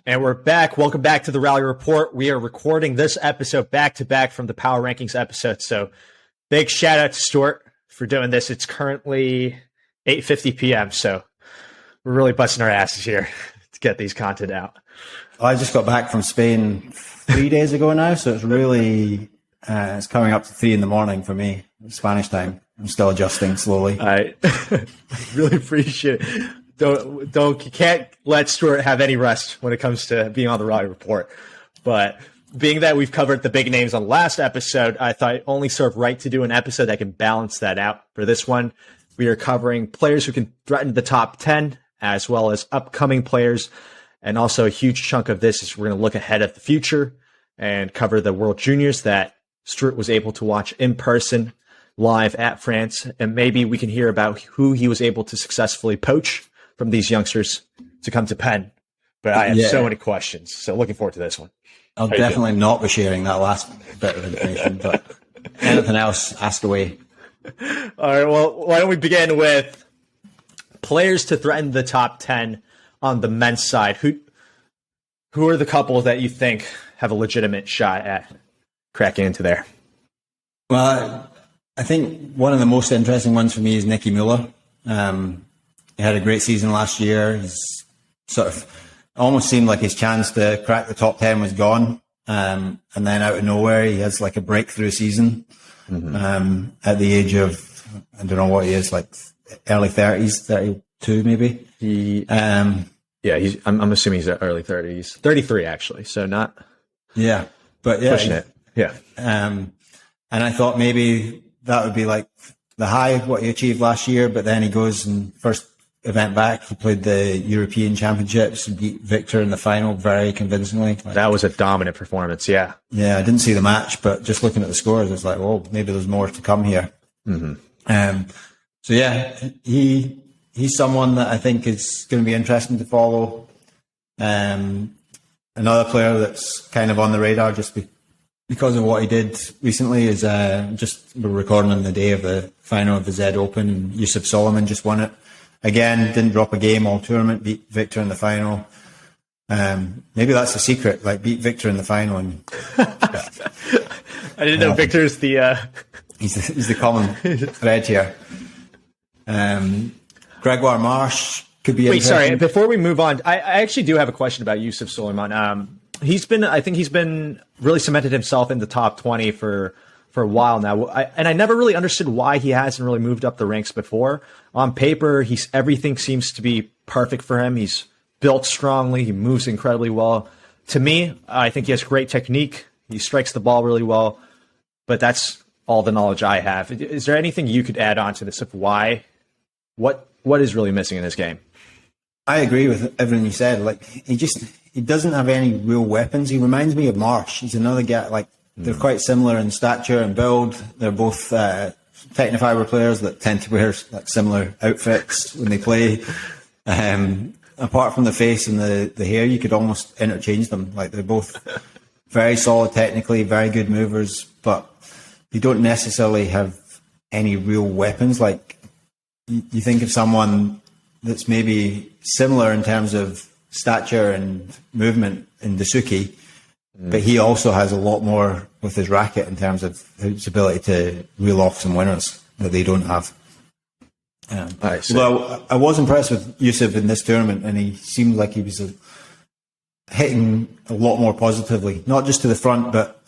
And we're back. Welcome back to the Rally Report. We are recording this episode back-to-back from the Power Rankings episode. So big shout out to Stuart for doing this. It's currently 8:50 p.m. So we're really busting our asses here to get these content out. I just got back from Spain 3 days ago now. So it's really, it's coming up to 3 a.m. for me, Spanish time. I'm still adjusting slowly. I really appreciate it. You can't let Stuart have any rest when it comes to being on the Rally Report. But being that we've covered the big names on the last episode, I thought it only served right to do an episode that can balance that out. For this one, we are covering players who can threaten the top 10, as well as upcoming players. And also a huge chunk of this is we're going to look ahead at the future and cover the World Juniors that Stuart was able to watch in person live at France. And maybe we can hear about who he was able to successfully poach from these youngsters to come to Penn. But I have so many questions. So looking forward to this one. I'll definitely not be sharing that last bit of information, but anything else, ask away. All right, well, why don't we begin with players to threaten the top 10 on the men's side. Who are the couple that you think have a legitimate shot at cracking into there? Well, I think one of the most interesting ones for me is Nicky Muller. He had a great season last year. He's sort of almost seemed like his chance to crack the top 10 was gone. And then out of nowhere, he has like a breakthrough season at the age of, I don't know what he is, like early 30s, 32 maybe. I'm assuming he's at early 30s. 33 actually, so not pushing it. Yeah. And I thought maybe that would be like the high of what he achieved last year, but then he goes and first event back, he played the European Championships and beat Victor in the final very convincingly. That was a dominant performance, yeah. Yeah, I didn't see the match, but just looking at the scores, it's like, well, maybe there's more to come here. He's someone that I think is going to be interesting to follow. Another player that's kind of on the radar just because of what he did recently is we're recording on the day of the final of the Z Open, and Yusuf Solomon just won it. Again, didn't drop a game all tournament, beat Victor in the final. Maybe that's the secret, like beat Victor in the final. And I didn't know Victor's the... He's the common thread here. Gregoire Marsh could be interesting. Sorry, before we move on, I actually do have a question about Yusuf Solomon. I think he's been really cemented himself in the top 20 for a while now. I never really understood why he hasn't really moved up the ranks before. On paper, everything seems to be perfect for him. He's built strongly. He moves incredibly well. To me, I think he has great technique. He strikes the ball really well, but that's all the knowledge I have. Is there anything you could add on to this of why, what is really missing in his game? I agree with everything you said. Like he doesn't have any real weapons. He reminds me of Marsh. He's another guy, like they're quite similar in stature and build. They're both technifiber players that tend to wear like similar outfits when they play. Apart from the face and the hair, you could almost interchange them. Like they're both very solid technically, very good movers, but they don't necessarily have any real weapons. Like you think of someone that's maybe similar in terms of stature and movement in Dasuki, but he also has a lot more with his racket in terms of his ability to reel off some winners that they don't have. Well, I was impressed with Yusuf in this tournament, and he seemed like he was hitting a lot more positively, not just to the front, but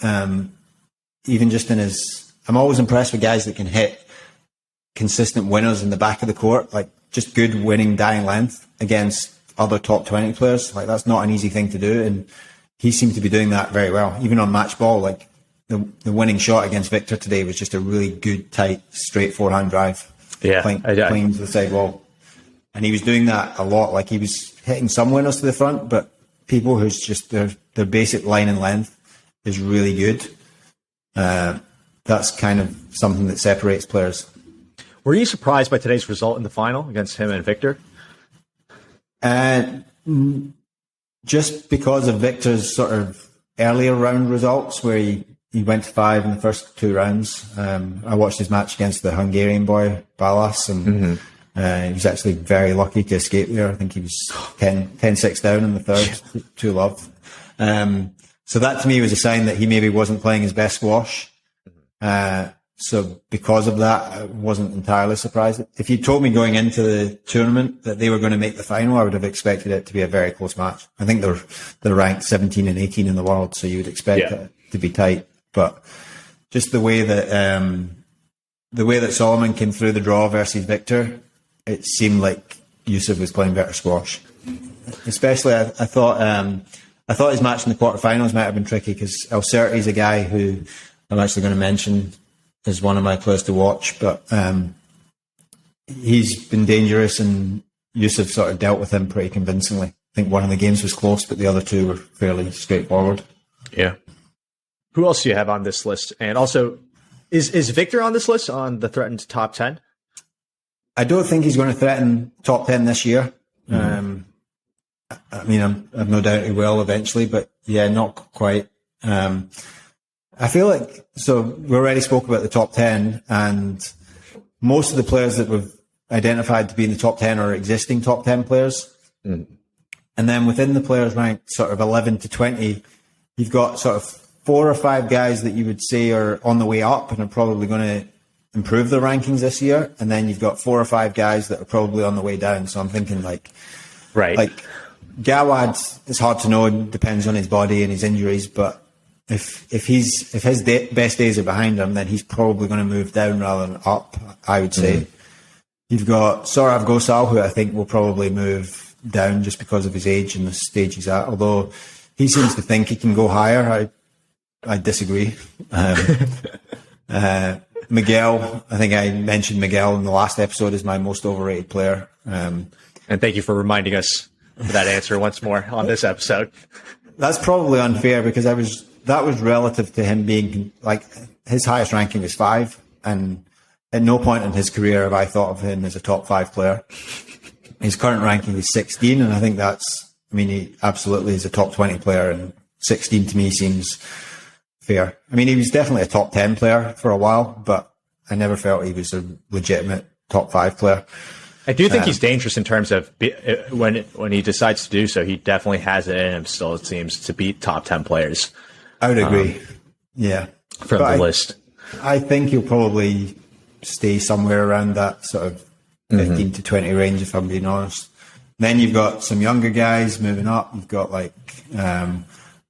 even just in his... I'm always impressed with guys that can hit consistent winners in the back of the court, like just good winning dying length against other top 20 players. Like that's not an easy thing to do, and he seemed to be doing that very well. Even on match ball, like the winning shot against Victor today was just a really good, tight, straight forehand drive. Yeah, playing to the sidewall. And he was doing that a lot. Like he was hitting some winners to the front, but people who's just their basic line and length is really good. That's kind of something that separates players. Were you surprised by today's result in the final against him and Victor? Just because of Victor's sort of earlier round results where he went to 5 in the first 2 rounds. I watched his match against the Hungarian boy, Balas, and He was actually very lucky to escape there. I think he was 10-6 down in the third, 2-love. So that to me was a sign that he maybe wasn't playing his best squash. So because of that, I wasn't entirely surprised. If you told me going into the tournament that they were going to make the final, I would have expected it to be a very close match. I think they're ranked 17 and 18 in the world, so you would expect it to be tight. But just the way that Solomon came through the draw versus Victor, it seemed like Yusuf was playing better squash. Especially, I thought his match in the quarterfinals might have been tricky because El Serti's a guy who I'm actually going to mention as one of my players to watch, but he's been dangerous, and Yusuf sort of dealt with him pretty convincingly. I think one of the games was close, but the other two were fairly straightforward. Yeah. Who else do you have on this list? And also, is Victor on this list on the threatened top 10? I don't think he's going to threaten top 10 this year. I mean, I've no doubt he will eventually, but yeah, not quite. I feel like, so we already spoke about the top 10, and most of the players that we've identified to be in the top 10 are existing top 10 players. And then within the players ranked sort of 11 to 20, you've got sort of 4 or 5 guys that you would say are on the way up and are probably going to improve their rankings this year. And then you've got 4 or 5 guys that are probably on the way down. So I'm thinking like Gawad, it's hard to know. It depends on his body and his injuries, but if his best days are behind him, then he's probably going to move down rather than up, I would say. You've got Sourav Ghosal, who I think will probably move down just because of his age and the stage he's at, although he seems to think he can go higher. I disagree. Miguel, I think I mentioned Miguel in the last episode as my most overrated player. And thank you for reminding us of that answer once more on this episode. That's probably unfair because that was relative to him being like his highest ranking was 5, and at no point in his career have I thought of him as a top 5 player. His current ranking is 16, and I think he absolutely is a top 20 player, and 16 to me seems fair. I mean, he was definitely a top 10 player for a while, but I never felt he was a legitimate top 5 player. I do think he's dangerous in terms of when he decides to do so, he definitely has it in him still, it seems, to beat top 10 players. I would agree. From the list. I think he'll probably stay somewhere around that sort of 15 to 20 range, if I'm being honest. Then you've got some younger guys moving up. You've got I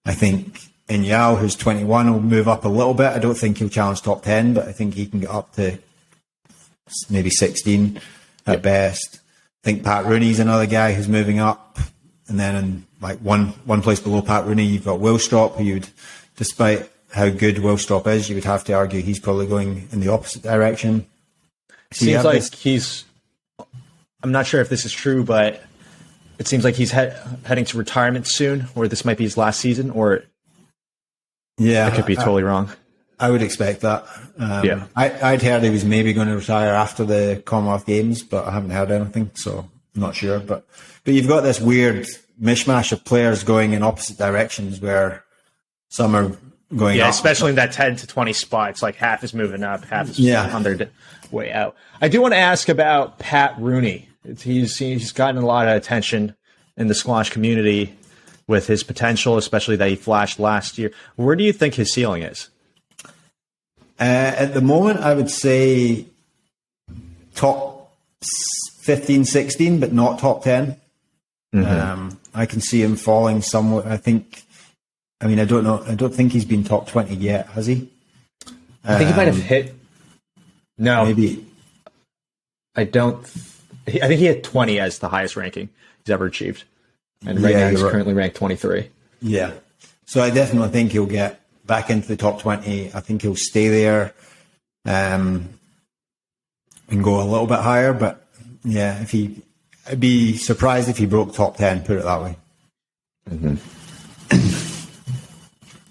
think Inyao, who's 21, will move up a little bit. I don't think he'll challenge top 10, but I think he can get up to maybe 16 at best. I think Pat Rooney's another guy who's moving up. And then in one place below Pat Rooney, you've got Willstrop, who despite how good Willstrop is, you would have to argue he's probably going in the opposite direction. Seems like I'm not sure if this is true, but it seems like he's heading to retirement soon, or this might be his last season, or I could be totally wrong. I would expect that. I'd heard he was maybe going to retire after the Commonwealth Games, but I haven't heard anything, so I'm not sure. But you've got this weird mishmash of players going in opposite directions where some are going up. Especially in that 10 to 20 spot. It's like half is moving up, half is on their way out. I do want to ask about Pat Rooney. He's gotten a lot of attention in the squash community with his potential, especially that he flashed last year. Where do you think his ceiling is? At the moment, I would say top 15, 16, but not top 10. I can see him falling somewhat. I don't know. I don't think he's been top 20 yet, has he? I think he might have hit. No. Maybe. I think he had 20 as the highest ranking he's ever achieved. And right now he's currently ranked 23. Yeah. So I definitely think he'll get back into the top 20. I think he'll stay there and go a little bit higher. But yeah, I'd be surprised if he broke top 10, put it that way.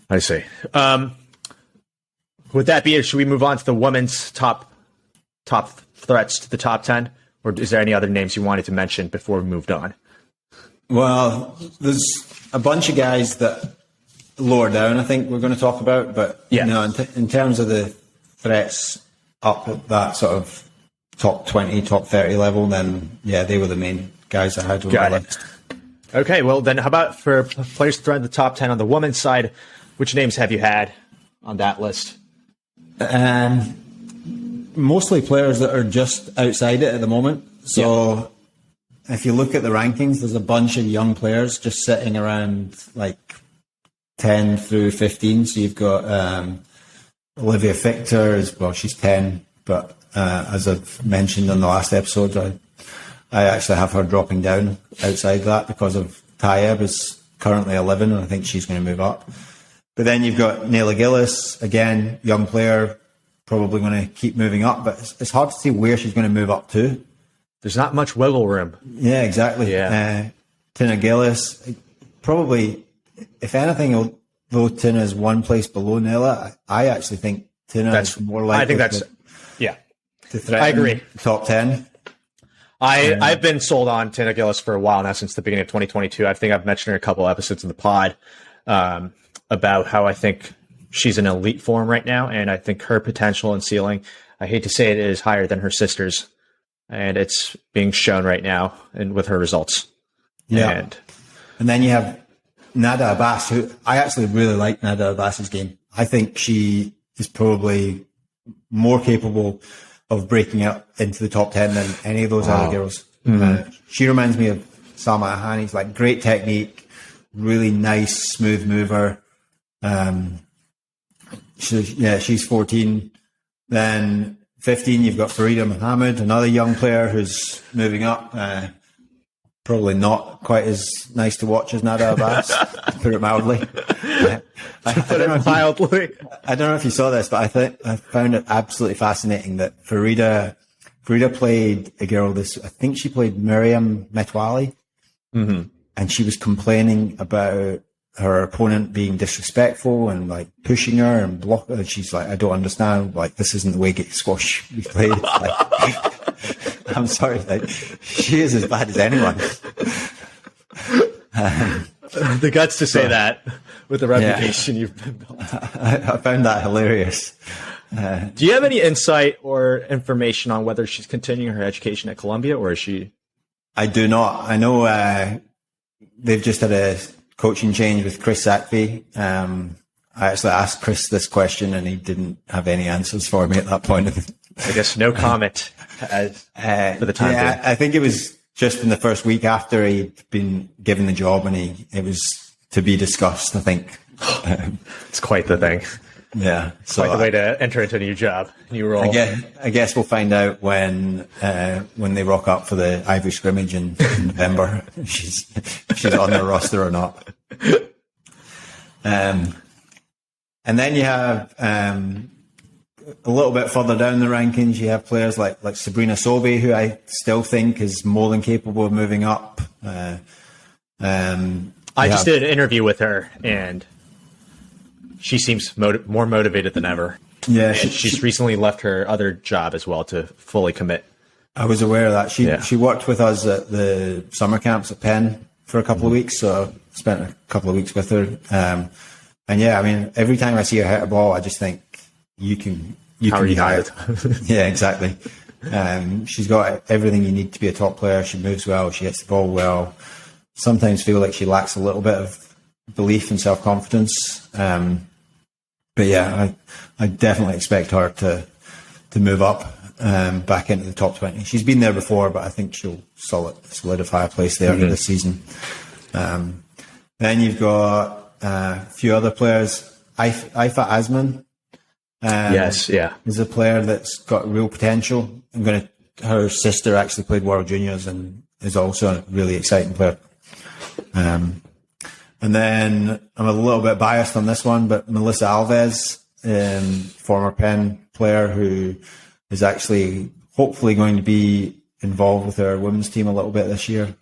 I see. Would that be it? Should we move on to the women's top threats to the top 10? Or is there any other names you wanted to mention before we moved on? Well, there's a bunch of guys that lower down I think we're going to talk about. But in terms of the threats up at that sort of top 20, top 30 level, then yeah, they were the main guys I had on my list. Okay, well then, how about for players throughout the top 10 on the women's side? Which names have you had on that list? Mostly players that are just outside it at the moment. So if you look at the rankings, there's a bunch of young players just sitting around like 10 through 15. So you've got Olivia Victor, she's 10, but as I've mentioned in the last episode, I actually have her dropping down outside that because of Tayeb is currently 11, and I think she's going to move up. But then you've got Nayla Gillis, again, young player, probably going to keep moving up, but it's hard to see where she's going to move up to. There's not much wiggle room. Yeah, exactly. Yeah. Tina Gillis, probably, if anything, though Tina is one place below Nayla, I actually think Tina is more likely. I think that's, to threaten I agree. Top 10. I've been sold on Tina Gillis for a while now, since the beginning of 2022. I think I've mentioned her a couple episodes in the pod about how I think she's in elite form right now, and I think her potential and ceiling, I hate to say it, is higher than her sister's, and it's being shown right now and with her results. Yeah. And then you have Nada Abbas, who I actually really like Nada Abbas's game. I think she is probably more capable of breaking up into the top 10 than any of those other girls. Mm-hmm. She reminds me of Salma Ahani's, like great technique, really nice, smooth mover. She's 14. Then 15, you've got Farida Mohammed, another young player who's moving up. Probably not quite as nice to watch as Nada Abbas, to put it mildly. I don't know if you saw this, but I found it absolutely fascinating that Farida played a girl. I think she played Miriam Metwali, and she was complaining about her opponent being disrespectful and like pushing her and blocking her. She's like, I don't understand. Like, this isn't the way squash we play. I'm sorry, like, she is as bad as anyone. The guts to say that with the reputation you've built. I found that hilarious. Do you have any insight or information on whether she's continuing her education at Columbia, or is she? I do not. I know they've just had a coaching change with Chris Sackvey. I actually asked Chris this question, and he didn't have any answers for me at that point. I guess no comment for the time being. I think it was just in the first week after he'd been given the job, and it was to be discussed, I think. It's quite the thing. Yeah. So quite the way to enter into a new job, new role. I guess we'll find out when they rock up for the Ivy scrimmage in November, if she's on the roster or not. And then you have a little bit further down the rankings, you have players like Sabrina Sobey, who I still think is more than capable of moving up. I just did an interview with her, and she seems more motivated than ever. Yeah, she's recently left her other job as well to fully commit. I was aware of that. She worked with us at the summer camps at Penn for a couple of weeks, so I spent a couple of weeks with her. And yeah, I mean, every time I see her hit a ball, I just think you can be hired. Yeah, exactly. She's got everything you need to be a top player. She moves well. She hits the ball well. Sometimes feel like she lacks a little bit of belief and self-confidence. But yeah, I definitely expect her to move up back into the top 20. She's been there before, but I think she'll solidify a place there this season. Then you've got a few other players. Aifa Asman is a player that's got real potential. Her sister actually played World Juniors and is also a really exciting player. And then I'm a little bit biased on this one, but Melissa Alves, former Penn player who is actually hopefully going to be involved with our women's team a little bit this year.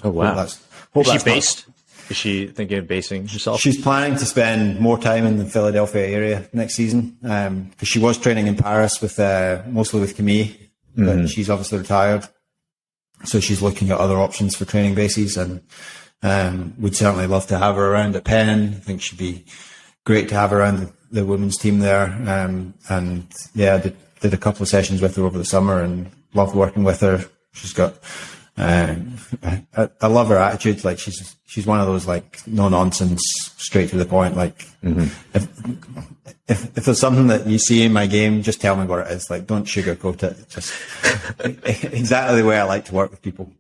Oh, wow. Is she based? Is she thinking of basing herself? She's planning to spend more time in the Philadelphia area next season, because she was training in Paris with mostly with Camille, but she's obviously retired. So she's looking at other options for training bases, and we'd certainly love to have her around at Penn. I think she'd be great to have her around the women's team there. And yeah, did a couple of sessions with her over the summer, and loved working with her. She's got, I love her attitude. Like she's one of those like no nonsense, straight to the point. Like if there's something that you see in my game, just tell me what it is. Like don't sugarcoat it. Just exactly the way I like to work with people.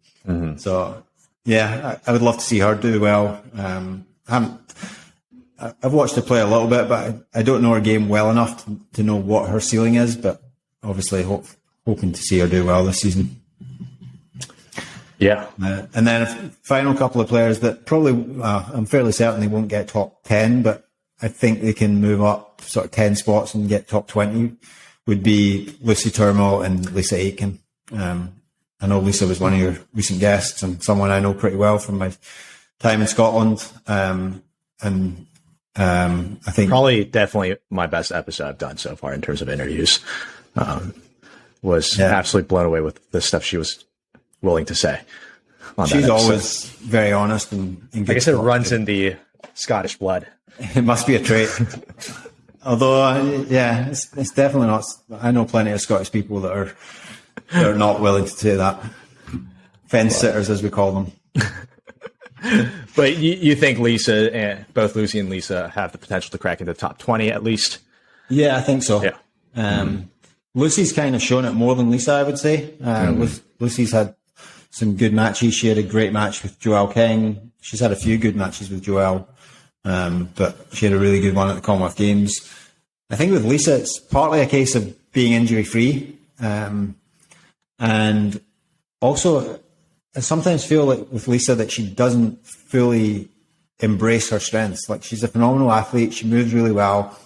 So yeah, I would love to see her do well. I've watched her play a little bit, but I don't know her game well enough to know what her ceiling is. But obviously, hoping to see her do well this season. Yeah. And then a final couple of players that probably, I'm fairly certain they won't get top 10, but I think they can move up sort of 10 spots and get top 20 would be Lucy Turmo and Lisa Aitken. I know Lisa was one of your recent guests and someone I know pretty well from my time in Scotland. I think probably definitely my best episode I've done so far in terms of interviews. Was absolutely blown away with the stuff she was willing to say. She's always very honest and good. I guess it runs in the Scottish blood. It must be a trait. Although, it's definitely not. I know plenty of Scottish people that are not willing to say that. Fence sitters, as we call them. But you think both Lucy and Lisa have the potential to crack into the top 20 at least? Yeah, I think so. Yeah. Lucy's kind of shown it more than Lisa, I would say. Lucy's had some good matches. She had a great match with Joelle King. She's had a few good matches with Joelle, but she had a really good one at the Commonwealth Games. I think with Lisa, it's partly a case of being injury-free. And also, I sometimes feel like with Lisa that she doesn't fully embrace her strengths. Like she's a phenomenal athlete. She moves really well.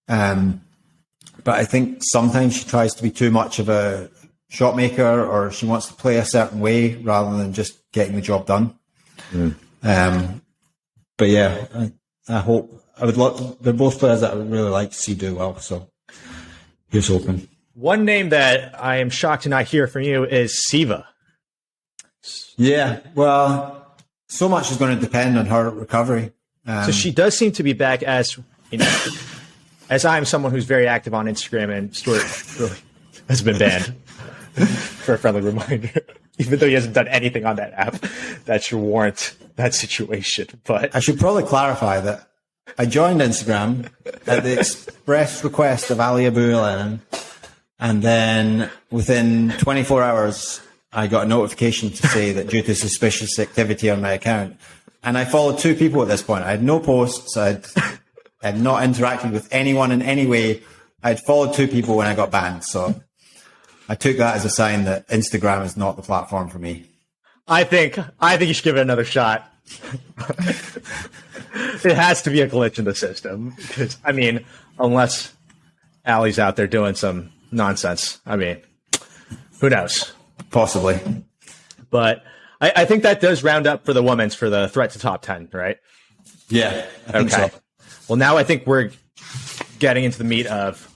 But I think sometimes she tries to be too much of a shot maker, or she wants to play a certain way rather than just getting the job done. But yeah, I hope they're both players that I would really like to see do well. So here's hoping. One name that I am shocked to not hear from you is Siva. Yeah, well, so much is going to depend on her recovery. So she does seem to be back, as you know, as I'm someone who's very active on Instagram, and Stuart really has been banned for a friendly reminder, even though he hasn't done anything on that app that should warrant that situation. But I should probably clarify that I joined Instagram at the express request of Ali Abu Alanin, and then within 24 hours, I got a notification to say that due to suspicious activity on my account, and I followed 2 people at this point. I had no posts. I had not interacted with anyone in any way. I had followed 2 people when I got banned. So I took that as a sign that Instagram is not the platform for me. I think you should give it another shot. It has to be a glitch in the system, because I mean, unless Ali's out there doing some nonsense, I mean, who knows? Possibly. But I think that does round up for the women's for the threat to top 10, right? Yeah, I think so. Well, now I think we're getting into the meat of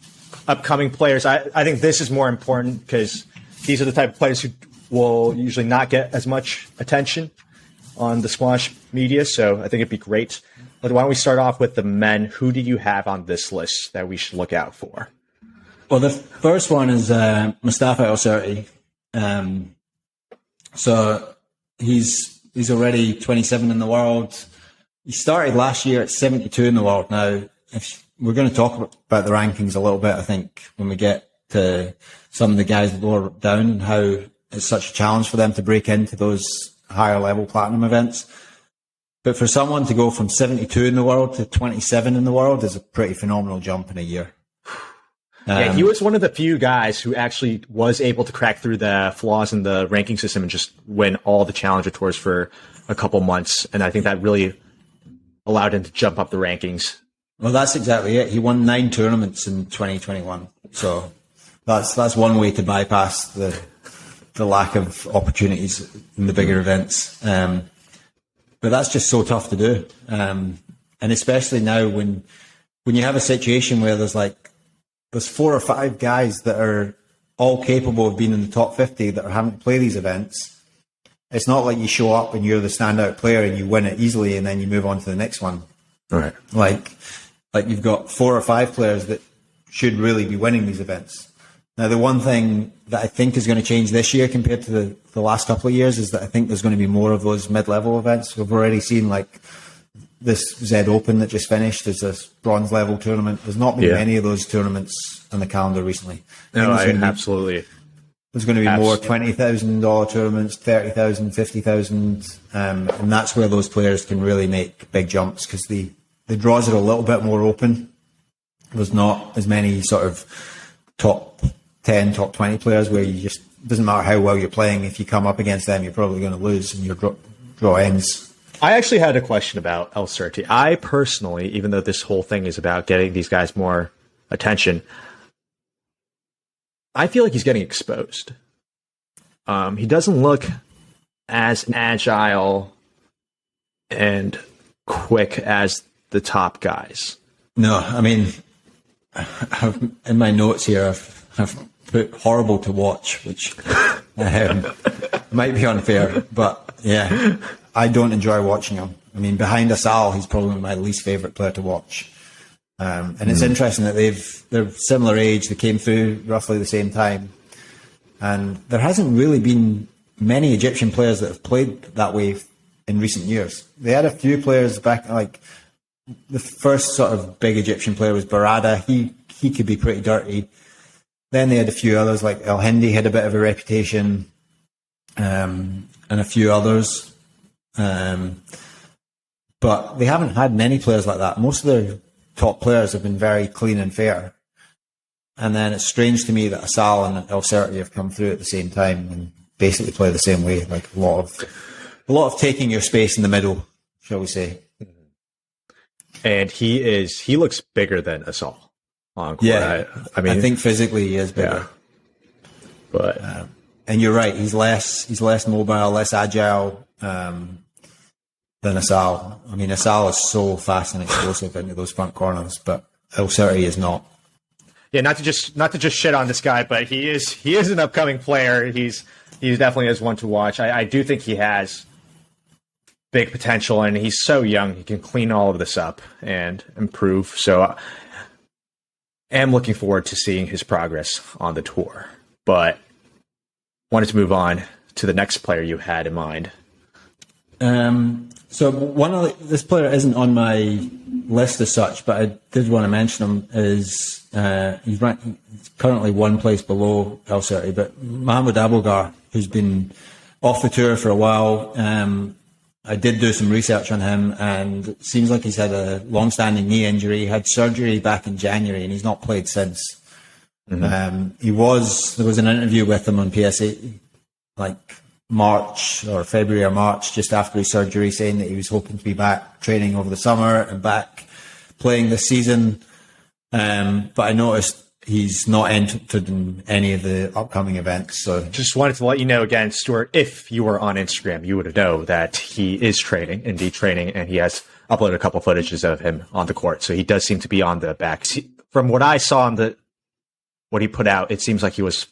upcoming players. I think this is more important because these are the type of players who will usually not get as much attention on the squash media. So I think it'd be great. But why don't we start off with the men? Who do you have on this list that we should look out for? Well, the first one is Mustafa El-Serti. So he's already 27 in the world. He started last year at 72 in the world. Now, if we're going to talk about the rankings a little bit, I think, when we get to some of the guys lower down and how it's such a challenge for them to break into those higher level platinum events. But for someone to go from 72 in the world to 27 in the world is a pretty phenomenal jump in a year. Yeah, he was one of the few guys who actually was able to crack through the flaws in the ranking system and just win all the Challenger Tours for a couple months. And I think that really allowed him to jump up the rankings. Well, that's exactly it. He won 9 tournaments in 2021. So that's one way to bypass the lack of opportunities in the bigger events. But that's just so tough to do. And especially now when you have a situation where there's 4 or 5 guys that are all capable of being in the top 50 that are having to play these events. It's not like you show up and you're the standout player and you win it easily and then you move on to the next one. Right. Like you've got 4 or 5 players that should really be winning these events. Now, the one thing that I think is going to change this year compared to the last couple of years is that I think there's going to be more of those mid-level events. We've already seen like this Z Open that just finished. There's this bronze level tournament. There's not been many of those tournaments on the calendar recently. Absolutely. There's going to be more $20,000 tournaments, $30,000, $50,000, and that's where those players can really make big jumps because the draws are a little bit more open. There's not as many sort of top 10, top 20 players where you just, doesn't matter how well you're playing, if you come up against them, you're probably going to lose and your draw ends. I actually had a question about El Surti. I personally, even though this whole thing is about getting these guys more attention, I feel like he's getting exposed. He doesn't look as agile and quick as the top guys. No, I mean, in my notes here, I've put horrible to watch, which might be unfair, but yeah, I don't enjoy watching him. I mean, behind Asal, he's probably my least favourite player to watch. And it's interesting that they're similar age. They came through roughly the same time. And there hasn't really been many Egyptian players that have played that way in recent years. They had a few players back, like the first sort of big Egyptian player was Barada. He could be pretty dirty. Then they had a few others, like El Hindi had a bit of a reputation, and a few others. But they haven't had many players like that. Most of their top players have been very clean and fair. And then it's strange to me that Asal and El Serti have come through at the same time and basically play the same way, like a lot of taking your space in the middle, shall we say. And he looks bigger than Asal on court. Yeah, I mean, I think physically he is bigger. Yeah. But and you're right, he's less mobile, less agile than Asal. I mean, Asal is so fast and explosive into those front corners, but El Serti is not. Yeah, not to just shit on this guy, but he is an upcoming player. He definitely is one to watch. I do think he has big potential, and he's so young. He can clean all of this up and improve. So I am looking forward to seeing his progress on the tour. But wanted to move on to the next player you had in mind. So this player isn't on my list as such, but I did want to mention him. Is he's currently one place below El Serti, but Mohamed Abogar, who's been off the tour for a while. I did do some research on him, and it seems like he's had a long-standing knee injury. He had surgery back in January, and he's not played since. Mm-hmm. There was an interview with him on PSA, like March or February or March, just after his surgery, saying that he was hoping to be back training over the summer and back playing this season. But I noticed he's not entered in any of the upcoming events. So just wanted to let you know again, Stuart, if you were on Instagram, you would know that he is training, and he has uploaded a couple footages of him on the court. So he does seem to be on the back. From what I saw on what he put out, it seems like he was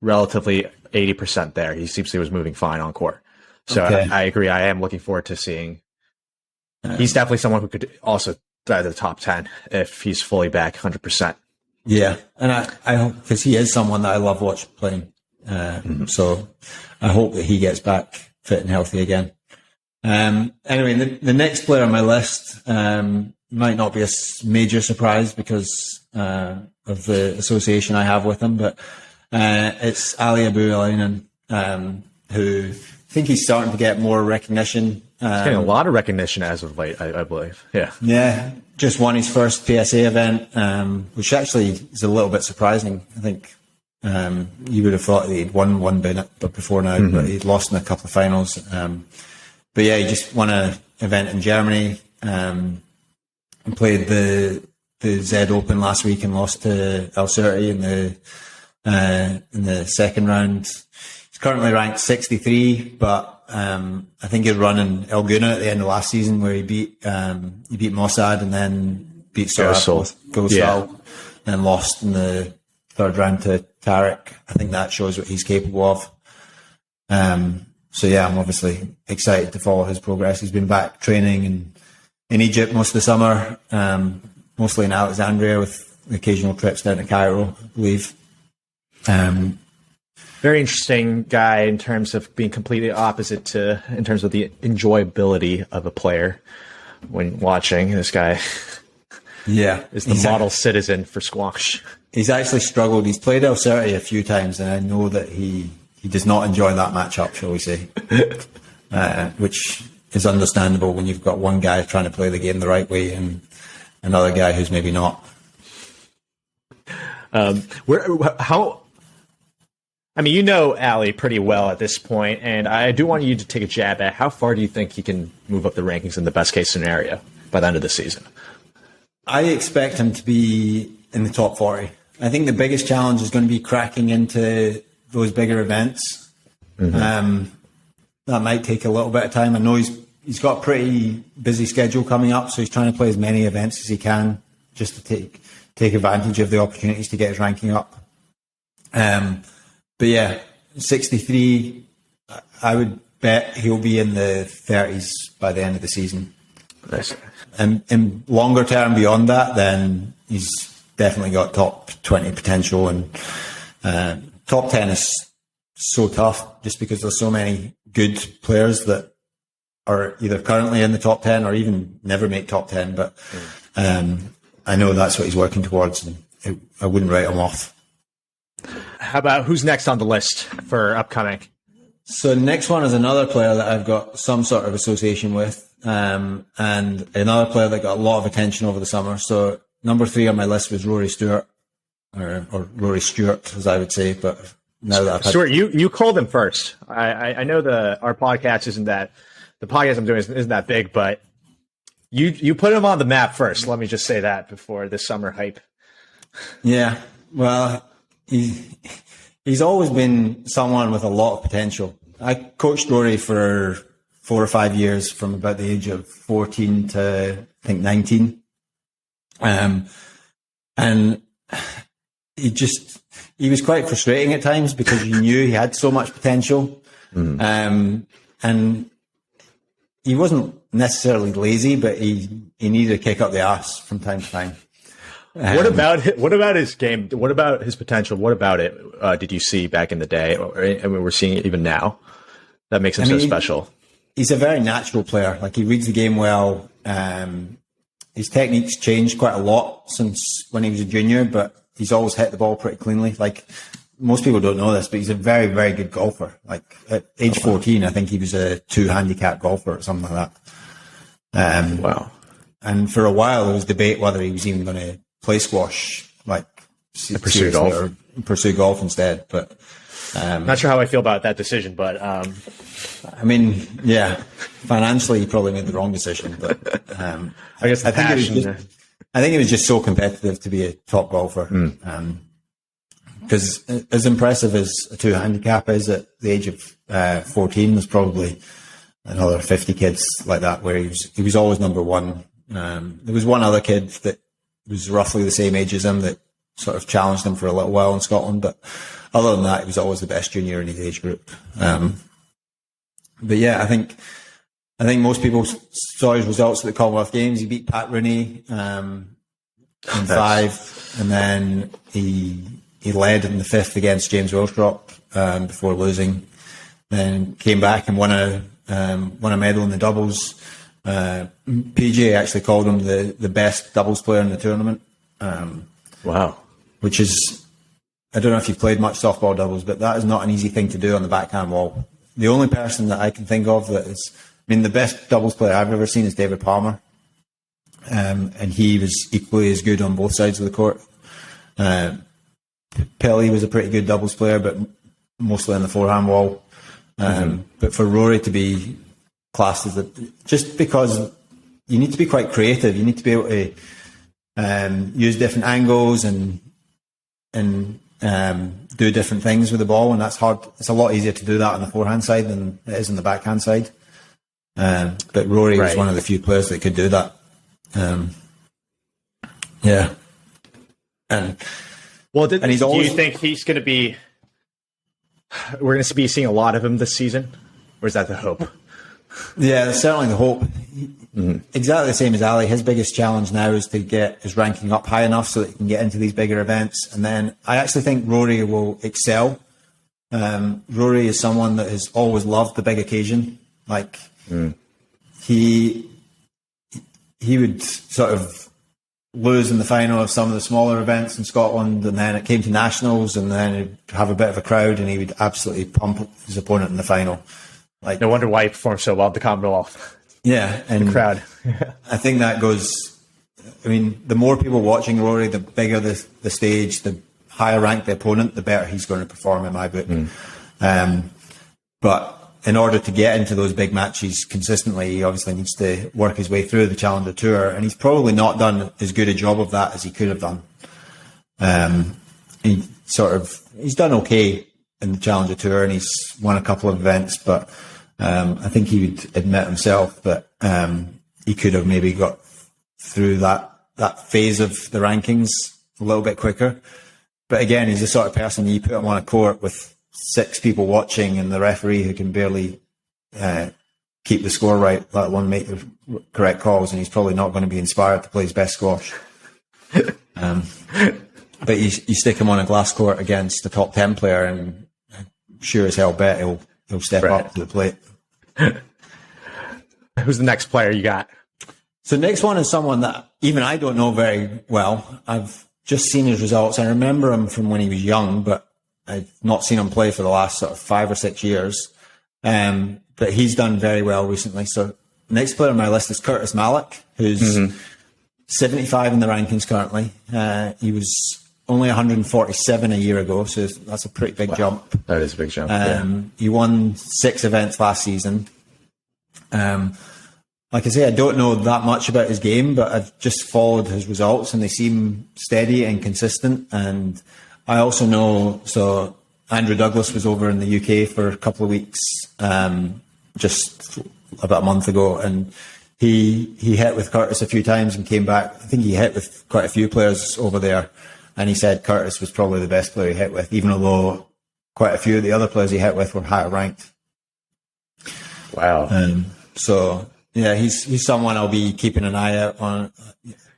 relatively 80% there. He seems he was moving fine on court. So okay. I agree. I am looking forward to seeing. He's definitely someone who could also die to the top 10 if he's fully back 100%. Yeah, and I hope, because he is someone that I love watching playing. So I hope that he gets back fit and healthy again. Anyway, the next player on my list might not be a major surprise because of the association I have with him, but it's Ali Abu Alinan, who I think he's starting to get more recognition. He's getting a lot of recognition as of late, I believe. Yeah. Yeah. Just won his first PSA event, which actually is a little bit surprising. I think you would have thought that he'd won one before now, but he'd lost in a couple of finals. But yeah, he just won an event in Germany and played the Z Open last week and lost to El Serti in the second round. He's currently ranked 63, but I think he'd run in El Guna at the end of last season where he beat Mossad and then beat Gosal, and lost in the third round to Tarek. I think that shows what he's capable of. So yeah, I'm obviously excited to follow his progress. He's been back training in Egypt most of the summer, mostly in Alexandria with occasional trips down to Cairo, I believe. Very interesting guy in terms of being completely opposite in terms of the enjoyability of a player when watching. This guy is the model citizen for squash. He's actually struggled. He's played El Certi a few times, and I know that he does not enjoy that matchup, shall we say, which is understandable when you've got one guy trying to play the game the right way and another guy who's maybe not. You know Ali pretty well at this point, and I do want you to take a jab at how far do you think he can move up the rankings in the best case scenario by the end of the season? I expect him to be in the top 40. I think the biggest challenge is going to be cracking into those bigger events. Mm-hmm. That might take a little bit of time. I know he's got a pretty busy schedule coming up, so he's trying to play as many events as he can just to take advantage of the opportunities to get his ranking up. But yeah, 63, I would bet he'll be in the 30s by the end of the season. Nice. And in longer term beyond that, then he's definitely got top 20 potential. And top 10 is so tough just because there's so many good players that are either currently in the top 10 or even never make top 10. But I know that's what he's working towards, and I wouldn't write him off. How about who's next on the list for upcoming? So the next one is another player that I've got some sort of association with, and another player that got a lot of attention over the summer. So number 3 on my list was Rory Stuart, or Rory Stuart, as I would say. But now that Stuart, you called him first. I know our podcast isn't that the podcast I'm doing isn't that big, but you put him on the map first. Let me just say that before this summer hype. Yeah, well. He's always been someone with a lot of potential. I coached Rory for 4 or 5 years, from about the age of 14 to I think 19. And he was quite frustrating at times because you knew he had so much potential. And he wasn't necessarily lazy, but he needed a kick up the arse from time to time. What about his game? What about his potential? What about it did you see back in the day? We're seeing it even now. That makes him so special. He's a very natural player. Like, he reads the game well. His technique's changed quite a lot since when he was a junior, but he's always hit the ball pretty cleanly. Like, most people don't know this, but he's a very, very good golfer. Like, at age 14, I think he was a 2 handicap golfer or something like that. Wow. And for a while, there was debate whether he was even going to play squash, like pursue golf, or pursue golf instead. But not sure how I feel about that decision. But I mean, yeah, financially, he probably made the wrong decision. But I guess I think it was just so competitive to be a top golfer. Because as impressive as a 2 handicap is at the age of 14, there's probably another 50 kids like that where he was always number one. There was one other kid that was roughly the same age as him that sort of challenged him for a little while in Scotland, but other than that, he was always the best junior in his age group. But yeah, I think most people saw his results at the Commonwealth Games. He beat Pat Rooney in 5, and then he led in the 5th against James Wilstrop before losing. Then came back and won a medal in the doubles. PJ actually called him the best doubles player in the tournament. Wow. Which is, I don't know if you've played much softball doubles, but that is not an easy thing to do on the backhand wall. The only person that I can think of that is, the best doubles player I've ever seen is David Palmer. And he was equally as good on both sides of the court. Pelly was a pretty good doubles player, but mostly on the forehand wall. But for Rory to be classed as just because you need to be quite creative, you need to be able to use different angles and do different things with the ball, and that's hard. It's a lot easier to do that on the forehand side than it is on the backhand side. But Rory was one of the few players that could do that. Yeah. And he's always, do you think he's going to be? We're going to be seeing a lot of him this season, or is that the hope? Yeah, that's certainly the hope. Exactly the same as Ali. His biggest challenge now is to get his ranking up high enough so that he can get into these bigger events. And then I actually think Rory will excel. Rory is someone that has always loved the big occasion. Like he would sort of lose in the final of some of the smaller events in Scotland, and then it came to nationals, and then he'd have a bit of a crowd, and he would absolutely pump his opponent in the final. Like, no wonder why he performed so well at the Commonwealth. Yeah, and the crowd. I think that goes. I mean, the more people watching Rory, the bigger the stage, the higher ranked the opponent, the better he's going to perform in my book. But in order to get into those big matches consistently, he obviously needs to work his way through the Challenger Tour, and he's probably not done as good a job of that as he could have done. He's done okay in the Challenger Tour, and he's won a couple of events, but I think he would admit himself that he could have maybe got through that phase of the rankings a little bit quicker. But again, he's the sort of person you put him on a court with 6 people watching and the referee who can barely keep the score right, let alone make the correct calls, and he's probably not going to be inspired to play his best squash. But you stick him on a glass court against a top 10 player, and I'm sure as hell bet he'll step up to the plate. Who's the next player you got? So the next one is someone that even I don't know very well. I've just seen his results. I remember him from when he was young, but I've not seen him play for the last sort of 5 or 6 years. But he's done very well recently. So next player on my list is Curtis Malik, who's 75 in the rankings currently. He was only 147 a year ago, so that's a pretty big jump. That is a big jump. He won 6 events last season. Like I say, I don't know that much about his game, but I've just followed his results, and they seem steady and consistent. And I also know, so Andrew Douglas was over in the UK for a couple of weeks, just about a month ago, and he hit with Curtis a few times and came back. I think he hit with quite a few players over there, and he said Curtis was probably the best player he hit with, even although quite a few of the other players he hit with were higher ranked. Wow. So yeah, he's someone I'll be keeping an eye out on.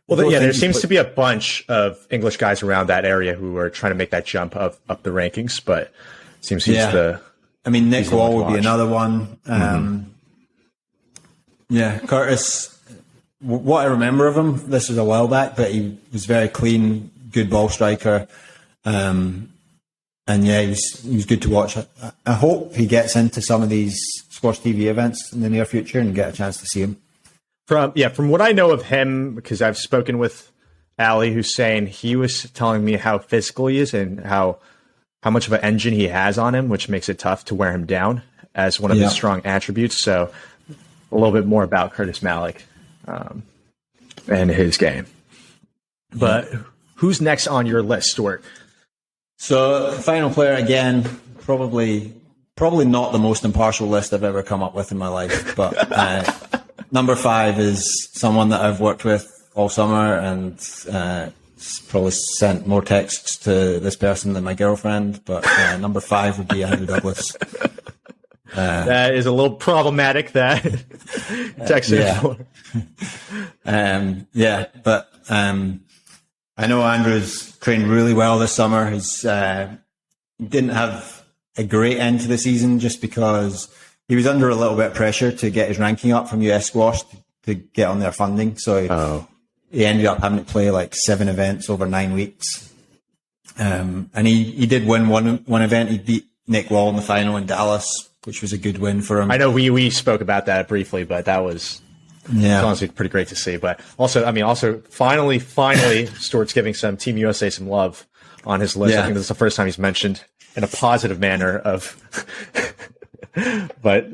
Well, yeah, there seems to be a bunch of English guys around that area who are trying to make that jump up the rankings, but it seems he's the. I mean, Nick Wall would be another one. Yeah, Curtis. What I remember of him, this was a while back, but he was very clean, good ball striker, and yeah, he was good to watch. I hope he gets into some of these Squash TV events in the near future and get a chance to see him. From what I know of him, because I've spoken with Ali Hussein, he was telling me how physical he is and how much of an engine he has on him, which makes it tough to wear him down as one of his strong attributes. So a little bit more about Curtis Malik and his game. But who's next on your list, Stuart? So final player, again, probably not the most impartial list I've ever come up with in my life, but number 5 is someone that I've worked with all summer, and probably sent more texts to this person than my girlfriend, but number 5 would be Andrew Douglas. That is a little problematic, that texting. But I know Andrew's trained really well this summer. He's didn't have a great end to the season just because he was under a little bit of pressure to get his ranking up from US Squash to get on their funding. So he ended up having to play like 7 events over 9 weeks. And he did win one event. He beat Nick Wall in the final in Dallas, which was a good win for him. I know we spoke about that briefly, but that was honestly pretty great to see. But also finally, Stuart's giving some Team USA some love on his list. I think this is the first time he's mentioned in a positive manner of. But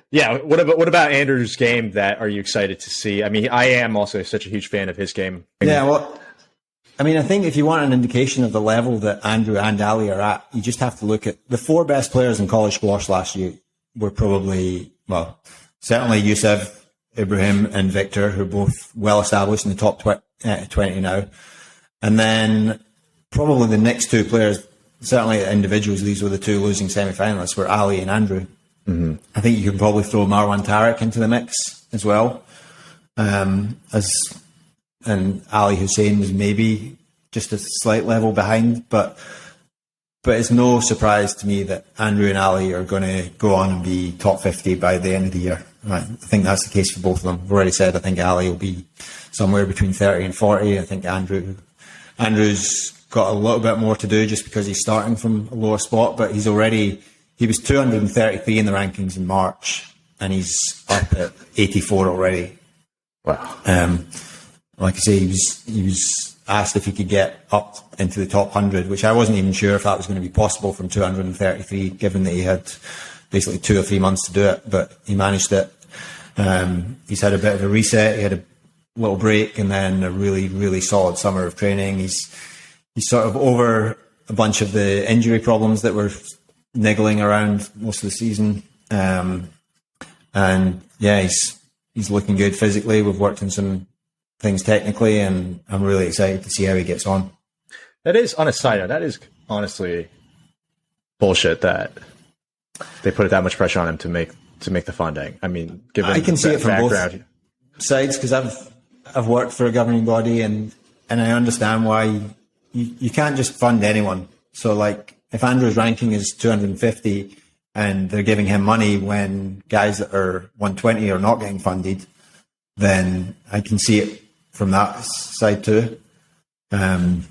yeah, what about Andrew's game that are you excited to see? I mean, I am also such a huge fan of his game. Yeah, well, I mean, I think if you want an indication of the level that Andrew and Ali are at, you just have to look at the 4 best players in college squash last year were probably, well, certainly Youssef, Ibrahim and Victor, who are both well established in the top 20 now. And then probably the next 2 players, certainly individuals, these were the 2 losing semi-finalists, were Ali and Andrew. I think you can probably throw Marwan Tariq into the mix as well. And Ali Hussein was maybe just a slight level behind, but it's no surprise to me that Andrew and Ali are going to go on and be top 50 by the end of the year. Right. I think that's the case for both of them. I've already said I think Ali will be somewhere between 30 and 40. I think Andrew's got a little bit more to do just because he's starting from a lower spot, but he was 233 in the rankings in March, and he's up at 84 already. Wow. Like I say, he was asked if he could get up into the top 100, which I wasn't even sure if that was going to be possible from 233, given that he had basically 2 or 3 months to do it, but he managed it. He's had a bit of a reset. He had a little break and then a really, really solid summer of training. He's sort of over a bunch of the injury problems that were niggling around most of the season. And yeah, he's looking good physically. We've worked on some things technically, and I'm really excited to see how he gets on. That is, on a side note, that is honestly bullshit that they put that much pressure on him to make the funding. I mean, given I can see it from background. Both sides, because I've worked for a governing body, and I understand why you can't just fund anyone. So like, if Andrew's ranking is 250 and they're giving him money when guys that are 120 are not getting funded, then I can see it from that side too. And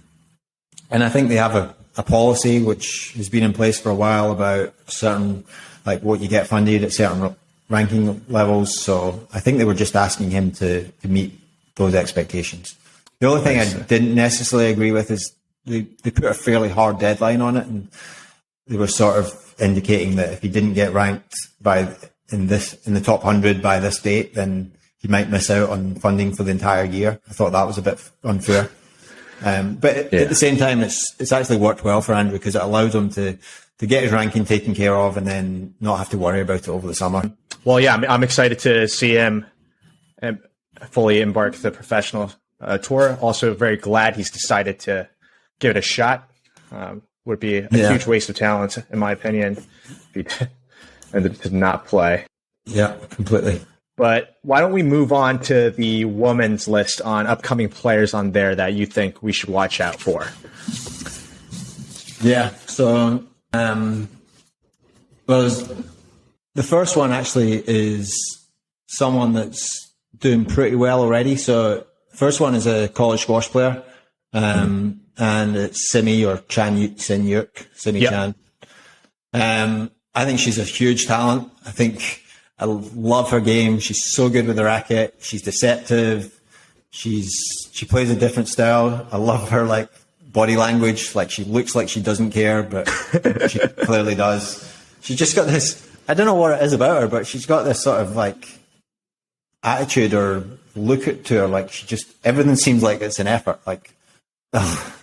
I think they have a policy which has been in place for a while about certain, like what you get funded at certain ranking levels. So I think they were just asking him to meet those expectations. The only thing I didn't necessarily agree with is they put a fairly hard deadline on it, and they were sort of indicating that if he didn't get ranked in the top 100 by this date, then he might miss out on funding for the entire year. I thought that was a bit unfair. But at the same time, it's actually worked well for Andrew, because it allowed him to get his ranking taken care of and then not have to worry about it over the summer. Well, yeah, I'm excited to see him fully embark the professional tour. Also very glad he's decided to give it a shot. Would be a huge waste of talent, in my opinion, if he did not play. Yeah, completely. But why don't we move on to the women's list on upcoming players on there that you think we should watch out for? Yeah, so the first one actually is someone that's doing pretty well already. So first one is a college squash player, and it's Simi Chan. I think she's a huge talent. I love her game. She's so good with the racket. She's deceptive. She plays a different style. I love her like body language. Like, she looks like she doesn't care, but she clearly does. She's just got this, I don't know what it is about her, but she's got this sort of like attitude or look to her. Like, everything seems like it's an effort. Like, oh,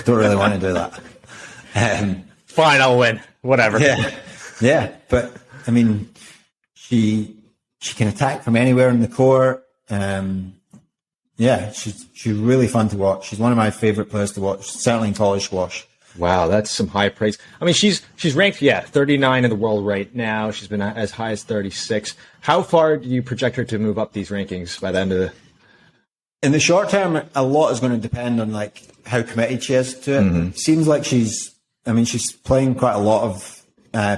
don't really want to do that. Fine, I'll win. Whatever. Yeah. But I mean, she can attack from anywhere in the court. She's really fun to watch. She's one of my favorite players to watch, certainly in college squash. Wow, that's some high praise. I mean, she's ranked 39 in the world right now. She's been as high as 36. How far do you project her to move up these rankings by the end of the? In the short term, a lot is going to depend on like how committed she is to it. Mm-hmm. It seems like she's playing quite a lot of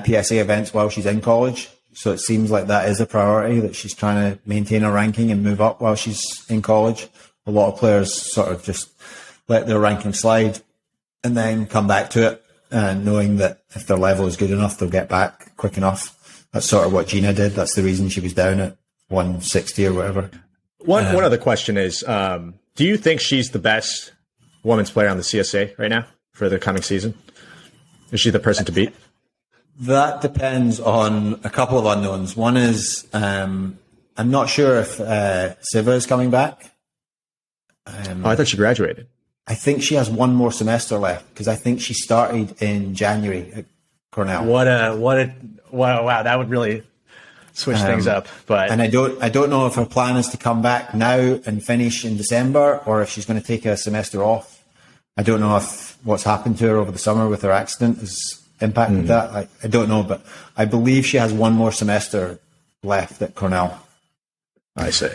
PSA events while she's in college. So it seems like that is a priority, that she's trying to maintain her ranking and move up while she's in college. A lot of players sort of just let their ranking slide and then come back to it, knowing that if their level is good enough, they'll get back quick enough. That's sort of what Gina did. That's the reason she was down at 160 or whatever. One other question is, do you think she's the best women's player on the CSA right now for the coming season? Is she the person to beat? That depends on a couple of unknowns. One is, I'm not sure if Siva is coming back. I thought she graduated. I think she has one more semester left, because I think she started in January at Cornell. Wow, that would really switch things up. And I don't know if her plan is to come back now and finish in December, or if she's going to take a semester off. I don't know if what's happened to her over the summer with her accident has impacted that. I don't know, but I believe she has one more semester left at Cornell. I see.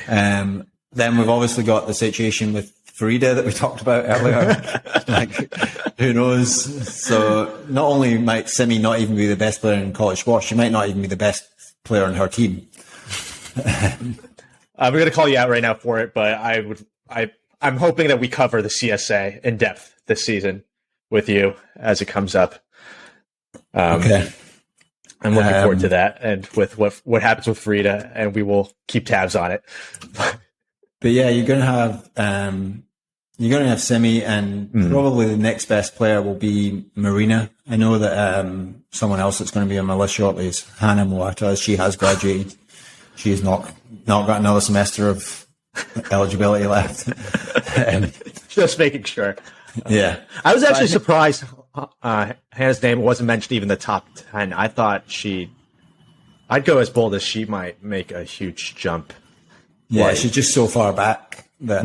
Then we've obviously got the situation with Farida that we talked about earlier. Like, who knows? So not only might Simi not even be the best player in college squash, she might not even be the best player on her team. I'm going to call you out right now for it, but I'm hoping that we cover the CSA in depth this season with you as it comes up. Okay. I'm looking forward to that, and with what happens with Farida, and we will keep tabs on it. But yeah, you're going to have Simi, and probably the next best player will be Marina. I know that someone else that's going to be on my list shortly is Hannah Moata. She has graduated. She has not got another semester of eligibility left. Just making sure. Yeah. I was actually surprised Hannah's name wasn't mentioned even in the top 10. I thought I'd go as bold as she might make a huge jump. Yeah, she's just so far back that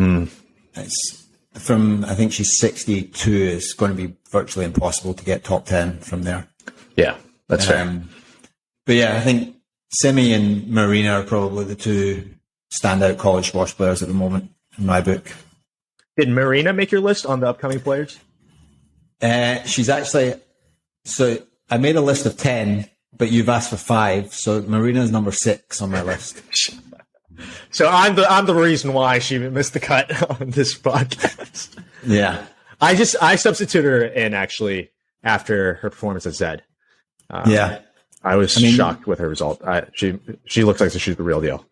it's from, I think she's 62, it's going to be virtually impossible to get top 10 from there. Yeah, that's fair. But yeah, I think Simi and Marina are probably the two standout college squash players at the moment in my book. Did Marina make your list on the upcoming players? She's actually, so I made a list of 10, but you've asked for 5, so Marina's number 6 on my list. So I'm the reason why she missed the cut on this podcast. Yeah. I substituted her in actually after her performance at Zed. Yeah. I was shocked with her result. She looks like she's the real deal.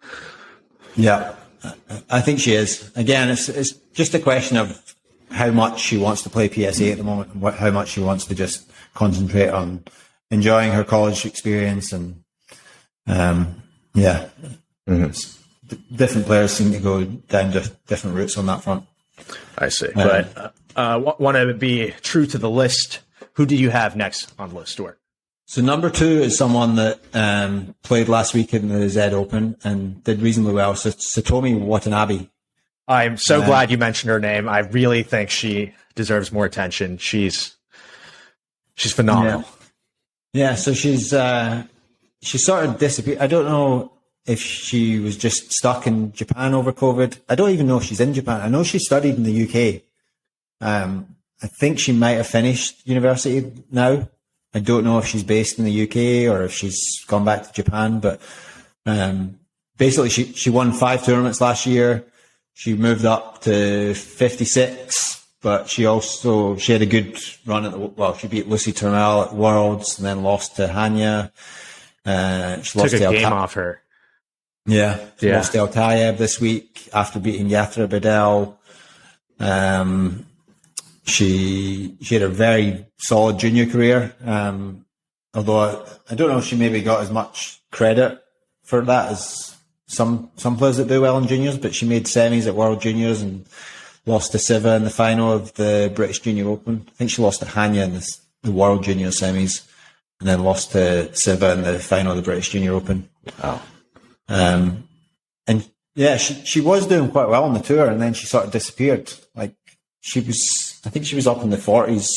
Yeah, I think she is. Again, it's just a question of how much she wants to play PSA at the moment, and how much she wants to just concentrate on enjoying her college experience. And yeah, different players seem to go down different routes on that front. I see. But want to be true to the list. Who do you have next on the list, Stuart? So number 2 is someone that played last week in the Zed Open and did reasonably well. So Satomi Watanabe. I'm so glad you mentioned her name. I really think she deserves more attention. She's phenomenal. Yeah, so she sort of disappeared. I don't know if she was just stuck in Japan over COVID. I don't even know if she's in Japan. I know she studied in the UK. I think she might have finished university now. I don't know if she's based in the UK or if she's gone back to Japan, but basically she won 5 tournaments last year. She moved up to 56, but she had a good run she beat Lucy Turnell at Worlds and then lost to Hanya. She lost took a game off her. Yeah. She lost to Altayeb this week after beating Yatra Bedell. She had a very solid junior career, although I don't know if she maybe got as much credit for that as some players that do well in juniors, but she made semis at World Juniors and lost to Siva in the final of the British Junior Open. I think she lost to Hanya in the World Junior semis and then lost to Siva in the final of the British Junior Open. Oh. And yeah, she was doing quite well on the tour and then she sort of disappeared. Like, I think she was up in the 40s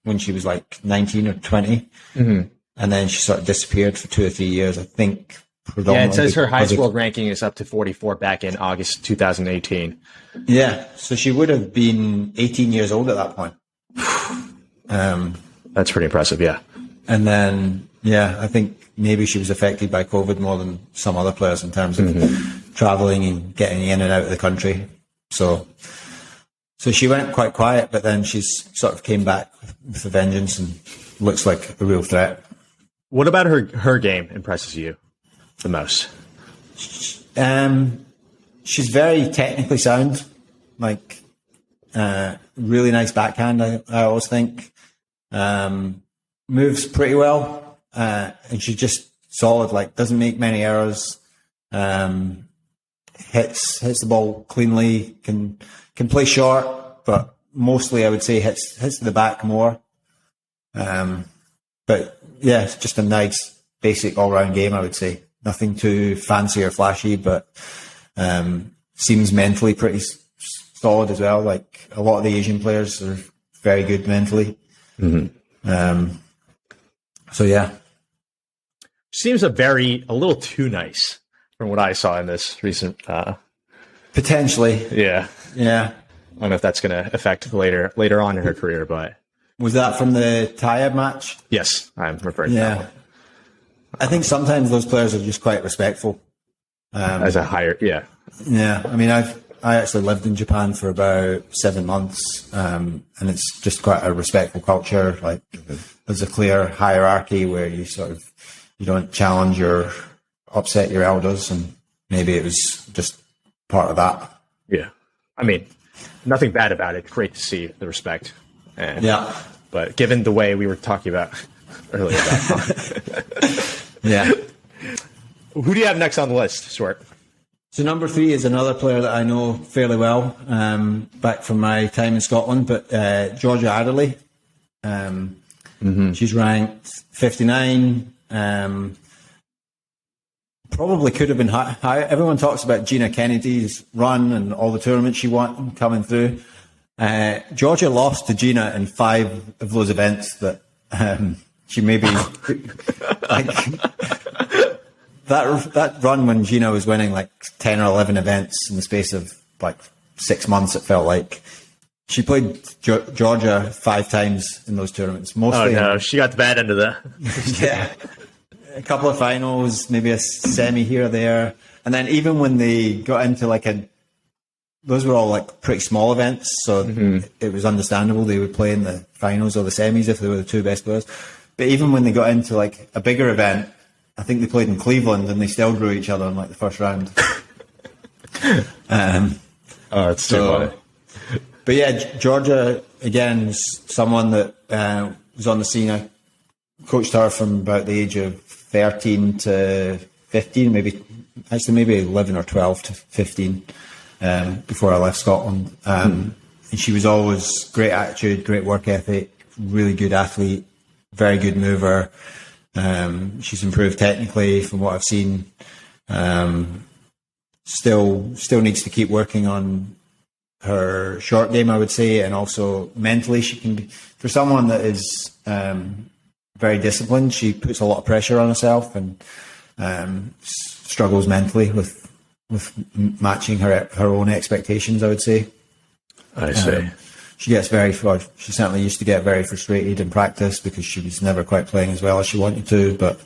when she was like 19 or 20. And then she sort of disappeared for 2 or 3 years, I think. Yeah, it says her highest world ranking is up to 44 back in August 2018. Yeah, so she would have been 18 years old at that point. That's pretty impressive, yeah. And then, yeah, I think maybe she was affected by COVID more than some other players in terms of traveling and getting in and out of the country. So she went quite quiet, but then she's sort of came back with a vengeance and looks like a real threat. What about her game impresses you the most? She's very technically sound, like really nice backhand, I always think. Moves pretty well, and she's just solid, like doesn't make many errors, hits the ball cleanly, can play short, but mostly I would say hits to the back more. But yeah, it's just a nice basic all-round game, I would say. Nothing too fancy or flashy, but seems mentally pretty solid as well. Like a lot of the Asian players are very good mentally. So yeah, seems a little too nice from what I saw in this recent. potentially. Yeah. Yeah. I don't know if that's going to affect later on in her career, but Was that from the Tayeb match? yes, I'm referring to that one. I think sometimes those players are just quite respectful. As a higher, yeah. Yeah, I mean, I actually lived in Japan for about 7 months, and it's just quite a respectful culture. Like, there's a clear hierarchy where you don't challenge or upset your elders, and maybe it was just part of that. Yeah. I mean, nothing bad about it. Great to see the respect. And, Yeah. But given the way we were talking about earlier Yeah. who do you have next on the list, Stuart? So number 3 is another player that I know fairly well, back from my time in Scotland, but Georgia Adderley. She's ranked 59. Probably could have been higher. Everyone talks about Gina Kennedy's run and all the tournaments she won coming through. Georgia lost to Gina in 5 of those events that she maybe like that run when Gina was winning like 10 or 11 events in the space of like 6 months. It felt like she played Georgia 5 times in those tournaments. Mostly, she got the bad end of that. yeah, a couple of finals, maybe a semi here or there, and then even when they got into those were all like pretty small events, so it was understandable they would play in the finals or the semis if they were the 2 best players. But even when they got into like a bigger event, I think they played in Cleveland and they still drew each other in like the first round. It's too funny. But yeah, Georgia again is someone that was on the scene. I coached her from about the age of 13 to 15, maybe 11 or 12 to 15. Before I left Scotland. And she was always great attitude, great work ethic, really good athlete, very good mover. She's improved technically from what I've seen. Still needs to keep working on her short game, I would say, and also mentally she can be, for someone that is very disciplined, she puts a lot of pressure on herself and struggles mentally with matching her own expectations, I would say. I see. She certainly used to get very frustrated in practice because she was never quite playing as well as she wanted to, but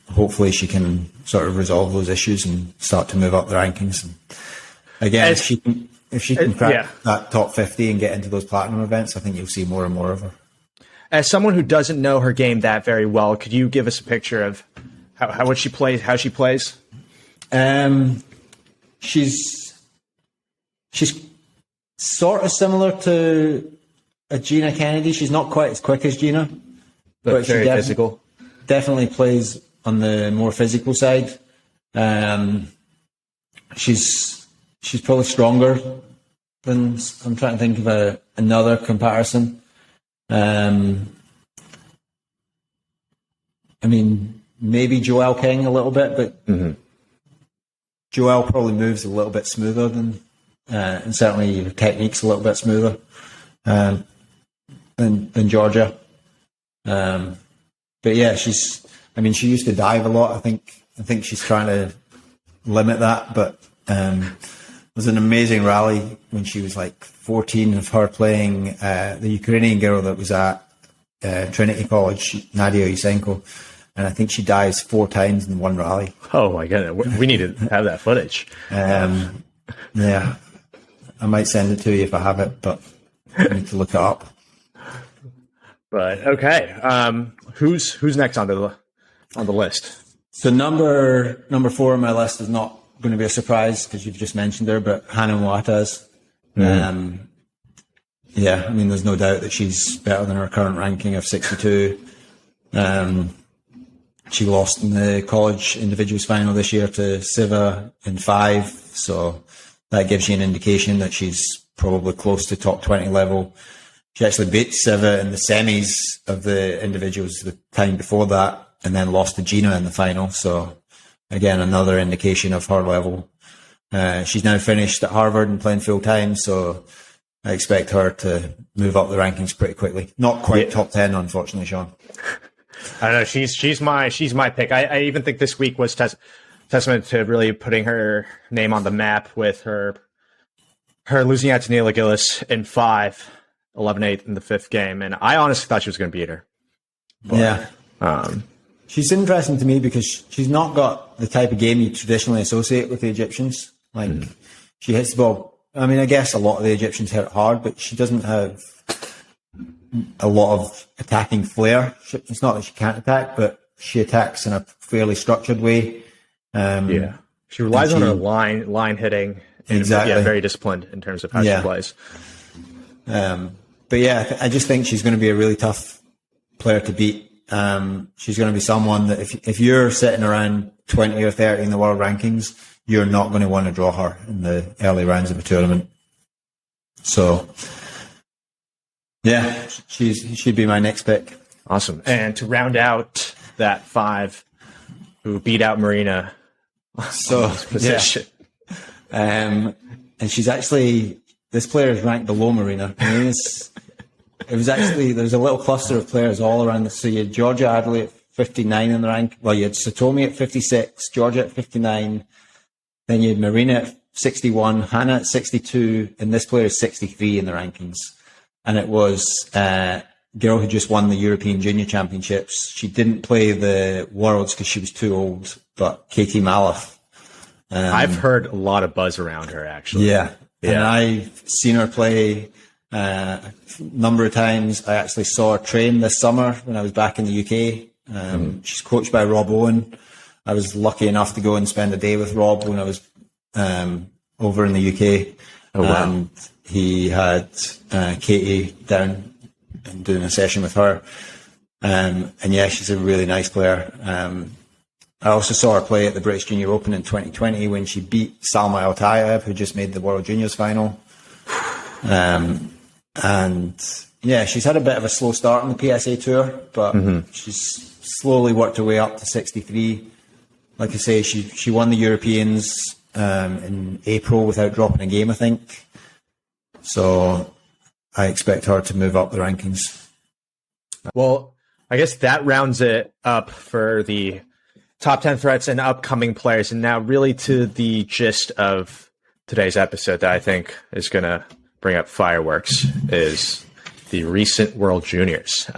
hopefully she can sort of resolve those issues and start to move up the rankings. And again, if she can crack that top 50 and get into those platinum events, I think you'll see more and more of her. As someone who doesn't know her game that very well, could you give us a picture of how she plays? She's sort of similar to a Gina Kennedy. She's not quite as quick as Gina, but very physical. Definitely plays on the more physical side. She's probably stronger than, I'm trying to think of another comparison. I mean, maybe Joelle King a little bit, but Joelle probably moves a little bit smoother than, and certainly her technique's a little bit smoother than Georgia. But yeah, she used to dive a lot. I think she's trying to limit that. But there's an amazing rally when she was like 14 of her playing the Ukrainian girl that was at Trinity College, Nadia Yusenko. And I think she dives 4 times in one rally. Oh my goodness. We need to have that footage. Yeah. I might send it to you if I have it, but I need to look it up. But okay. Who's next on the list? So number 4 on my list is not going to be a surprise because you've just mentioned her, but Hannah Moataz. Yeah, I mean, there's no doubt that she's better than her current ranking of 62. She lost in the college individuals final this year to Siva in 5, so that gives you an indication that she's probably close to top 20 level. She actually beat Siva in the semis of the individuals the time before that, and then lost to Gina in the final. So again, another indication of her level. She's now finished at Harvard and playing full time, so I expect her to move up the rankings pretty quickly. Not quite top 10, unfortunately, Sean. I don't know. She's my pick. I even think this week was testament to really putting her name on the map with her losing out to Neela Gillis in 5, 11-8 in the 5th game. And I honestly thought she was going to beat her. But, yeah. She's interesting to me because she's not got the type of game you traditionally associate with the Egyptians. Like, she hits the ball. I mean, I guess a lot of the Egyptians hit it hard, but she doesn't have a lot of attacking flair. It's not that she can't attack, but she attacks in a fairly structured way. She relies on her line hitting. And, exactly. Very disciplined in terms of how she plays. But yeah, I just think she's going to be a really tough player to beat. She's going to be someone that if you're sitting around 20 or 30 in the world rankings, you're not going to want to draw her in the early rounds of a tournament. So, yeah, she'd be my next pick. Awesome. And to round out that 5, who beat out Marina. So, position. Yeah. And she's actually, this player is ranked below Marina. There's a little cluster of players all around this. So you had Georgia Adley at 59 in the rank. Well, you had Satomi at 56, Georgia at 59. Then you had Marina at 61, Hannah at 62, and this player is 63 in the rankings. And it was a girl who just won the European Junior Championships. She didn't play the Worlds because she was too old, but Katie Malaf. I've heard a lot of buzz around her, actually. Yeah. And I've seen her play a number of times. I actually saw her train this summer when I was back in the UK. She's coached by Rob Owen. I was lucky enough to go and spend a day with Rob when I was over in the UK. Oh, wow. And he had Katie down and doing a session with her. And yeah, she's a really nice player. I also saw her play at the British Junior Open in 2020 when she beat Salma Al Tayeb, who just made the World Juniors final. And yeah, she's had a bit of a slow start on the PSA Tour, but she's slowly worked her way up to 63. Like I say, she won the Europeans in April without dropping a game, I think. So I expect her to move up the rankings. Well, I guess that rounds it up for the top 10 threats and upcoming players. And now really to the gist of today's episode that I think is going to bring up fireworks is the recent World Juniors.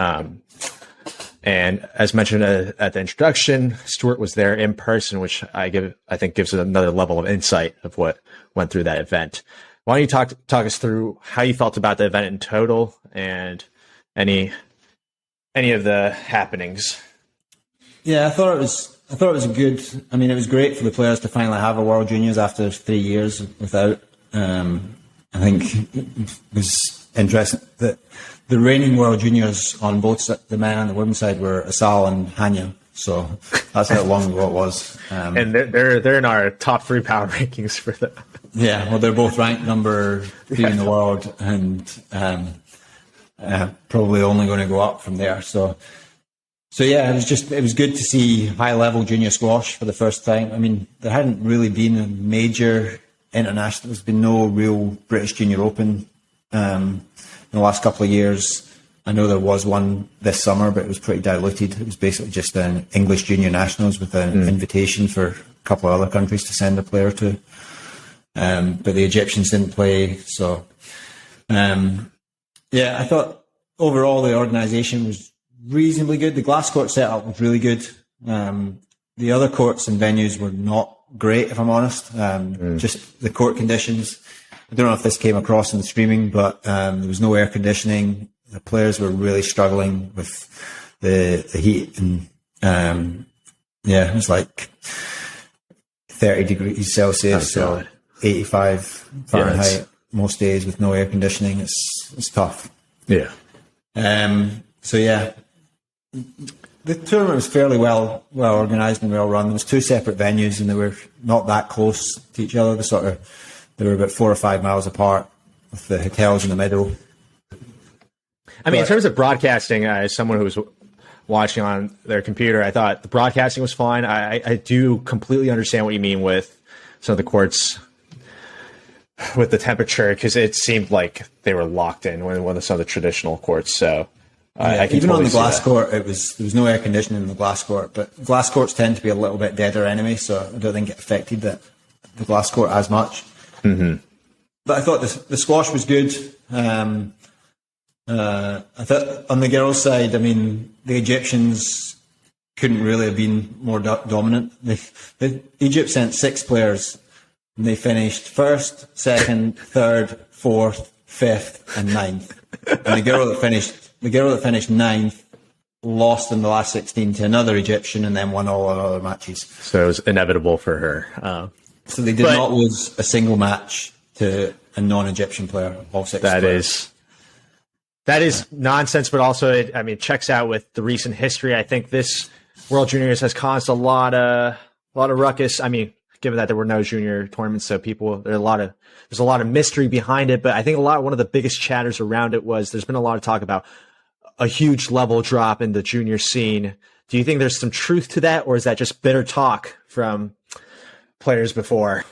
And as mentioned at the introduction, Stuart was there in person, which I think gives it another level of insight of what went through that event. Why don't you talk us through how you felt about the event in total and any of the happenings? Yeah, I thought it was a good. I mean, it was great for the players to finally have a World Juniors after 3 years without. I think it was interesting that the reigning World Juniors on both the men and the women's side were Asal and Hanya. So that's how long ago it was. And they're in our top 3 power rankings for that. Yeah, well, they're both ranked number 3 in the world, and probably only going to go up from there. So yeah, it was good to see high level junior squash for the first time. I mean, there hadn't really been a major international. There's been no real British Junior Open in the last couple of years. I know there was one this summer, but it was pretty diluted. It was basically just an English Junior Nationals with an invitation for a couple of other countries to send a player to. But the Egyptians didn't play. So, yeah, I thought overall the organisation was reasonably good. The glass court setup was really good. The other courts and venues were not great, if I'm honest. Just the court conditions. I don't know if this came across in the streaming, but there was no air conditioning. The players were really struggling with the heat, and yeah, it was like 30 degrees Celsius, so 85 Fahrenheit most days with no air conditioning. It's tough. Yeah. So yeah, the tournament was fairly well organised and well run. There was 2 separate venues, and they were not that close to each other. They were about 4 or 5 miles apart, with the hotels in the middle. I mean, in terms of broadcasting, as someone who was watching on their computer, I thought the broadcasting was fine. I do completely understand what you mean with some of the courts with the temperature, because it seemed like they were locked in when one of some of the traditional courts. So I can even totally on the see glass that. court, there was no air conditioning in the glass court, but glass courts tend to be a little bit deader anyway, so I don't think it affected the glass court as much. Mm-hmm. But I thought the squash was good. I thought on the girls' side, I mean, the Egyptians couldn't really have been more dominant. Egypt sent 6 players, and they finished first, second, third, fourth, fifth, and ninth. And the girl that finished ninth lost in the last 16 to another Egyptian, and then won all our other matches. So it was inevitable for her. So they did not lose a single match to a non-Egyptian player. All 6 players. That is nonsense, but also it checks out with the recent history. I think this World Juniors has caused a lot of ruckus. I mean, given that there were no junior tournaments, so there's a lot of mystery behind it. But I think one of the biggest chatters around it was there's been a lot of talk about a huge level drop in the junior scene. Do you think there's some truth to that, or is that just bitter talk from players before?